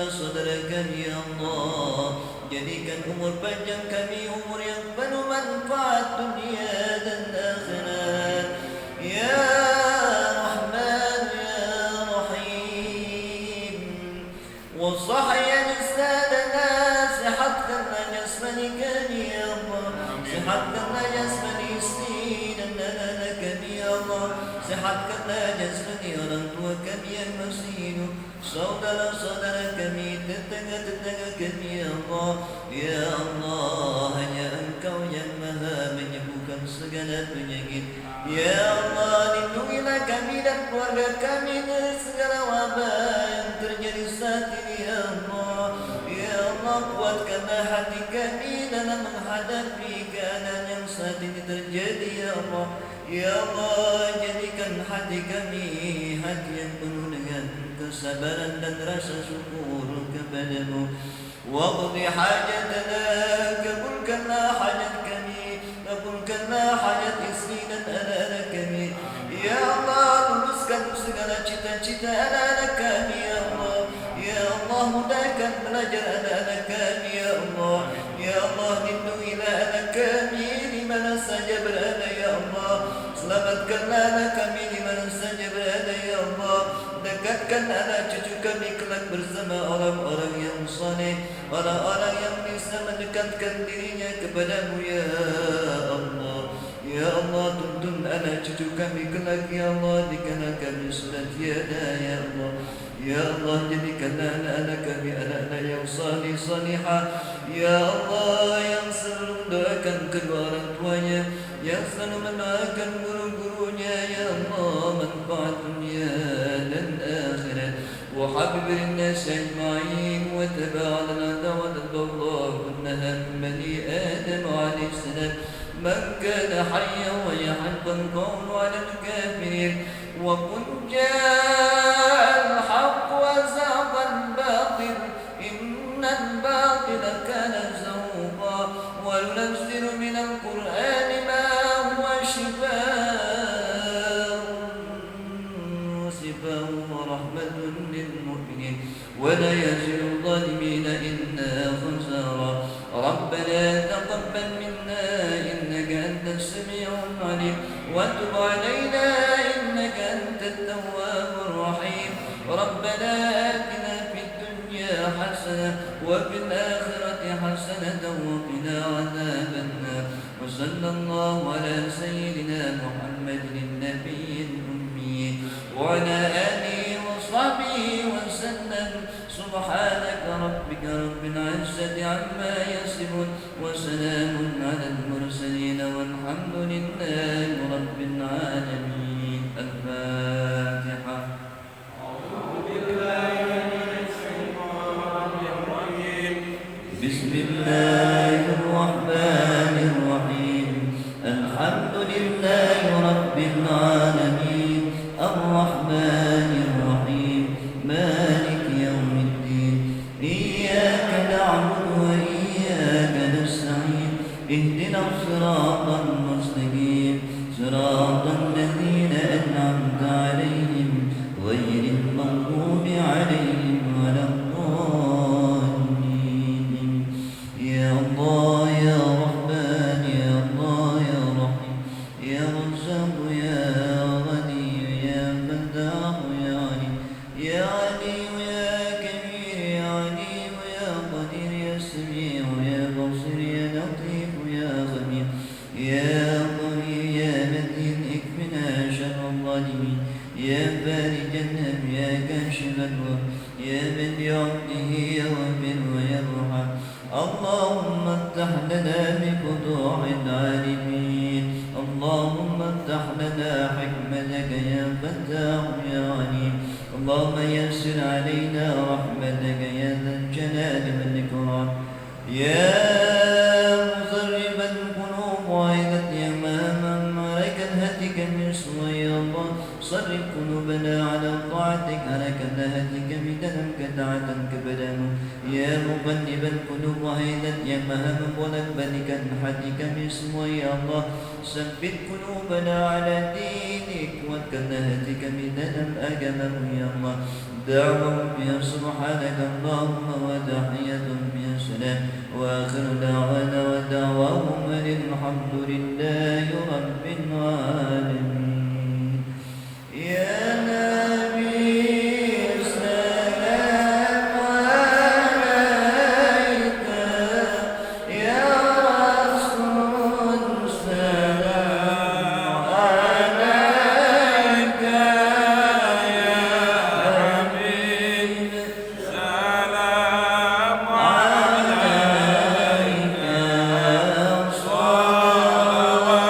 A: kami ya Allah. Jadikan umur panjang kami, umur yang penuh manfaat dunia dan akhirat. Ya Rahman ya Rahim. Wasahyan sadana, sihatkanlah jasmani kami ya Allah. Sihatkanlah jasmani istri dan anak-anak kami ya Allah. Sihatkanlah jasmani orang tua kami yang masih hidup, saudara-saudara kami, tetangga-tetangga kami ya Allah. Ya Allah, hanya Engkau yang maha menyembuhkan segala penyakit. Ya Allah, lindungilah kami dan keluarga kami dari segala wabah yang terjadi saat ini ya Allah. Ya Allah, kuatkanlah hati kami dalam menghadapi keadaan yang saat ini terjadi ya Allah. Ya Allah, jadikan hati kami hati yang penuh dengan kesabaran dan rasa syukur kepadamu. Waqdi hajatana, kabulkanlah hajat kami, kabulkanlah hajat istri dan anak-anak kami. Ya Allah, luruskan segala cita-cita anak-anak kami ya Allah. Ya Allah, mudahkan belajar anak-anak kami ya Allah. Ya Allah, lindungilah anak kami di mana saja berada ya Allah. Selamatkanlah anak kami di mana saja berada ya Allah. Dekatkan anak cucu kami kelak bersama orang-orang yang saleh, orang-orang yang bisa mendekatkan dirinya kepadamu ya Allah. Ya Allah, tuntun anak cucu kami kelak ya Allah, dikala kami sudah tiada ya Allah. Ya Allah, jadikanlah anak-anak kami anak-anak yang salih salihah ya Allah, yang selalu mendoakan kedua orang tuanya, yang selalu mendoakan guru-gurunya ya Allah, manfaat dunia dan akhirat. وحبب الناس أجمعين وتبع لنا دعوة الله كلها من بني آدم عليه السلام من كان حيا ويحق القول على الكافرين وقل جاء الحق وزهق الباطل إن الباطل كان زهوقا وننزل من القرآن ما هو شفاء ورحمة للمؤمنين ولا يزيد الظالمين إلا خسارا. ربنا وتب علينا إنك أنت التواب الرحيم. ربنا آتنا في الدنيا حسنة وفي الآخرة حسنة وقنا عذاب النار. وصلى الله على سيدنا محمد النبي الأمي وعلى آله وصحبه وسلم. سبحانك ربك رب العزة عما يصفون وسلام على المرسلين والحمد لله رب العالمين. الفاتحة. بسم الله الرحمن الرحيم. الحمد لله رب العالمين الرحمن الرحيم مالك يوم الدين. إياك نعبد وإياك نستعين. اهدنا الصراط المستقيم صراط الذين أنعمت عليهم غير المغضوب عليهم ولا الضالين. يا الله يا رحمن يا الله يا رحيم يا رزاق يا غني يا فتاح يا عليم يا علي يا كبير يا عليم يا قدير يا سميع يا بصير يا لطيف يا خبير يا قوي يا متين اكفنا شر الظالمين يا فارج الهم يا كاشف الضر يا من بعبده يغفر ويرحم. اللهم افتح لنا بفتوح العالمين. اللهم افتح لنا حكمتك يا فتاح يا عليم. اللهم يسر علينا رحمتك يا ذا الجلال والإكرام. يا مصرف القلوب وعظت يماما ملكا هتك من سوى الله. صرف قلوبنا على طاعتك على كلهتك بدنا كدعة كبدان. يا مقلب القلوب وهيدت يمام ولبنك نحتك من سوى الله. ثبت قلوبنا على دينك وكلهتك بدنا أجمل يا الله. دعوهم بها سبحانك اللهم وتحيتهم بها سلام وآخر دعوانا ودعواهم الحمد لله رب العالمين. يا نبي السلام عليك يا رسول السلام عليك يا حبيب
B: سلام
A: عليك صلوات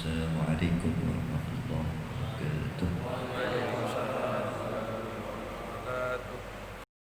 A: Wassalamualaikum warahmatullahi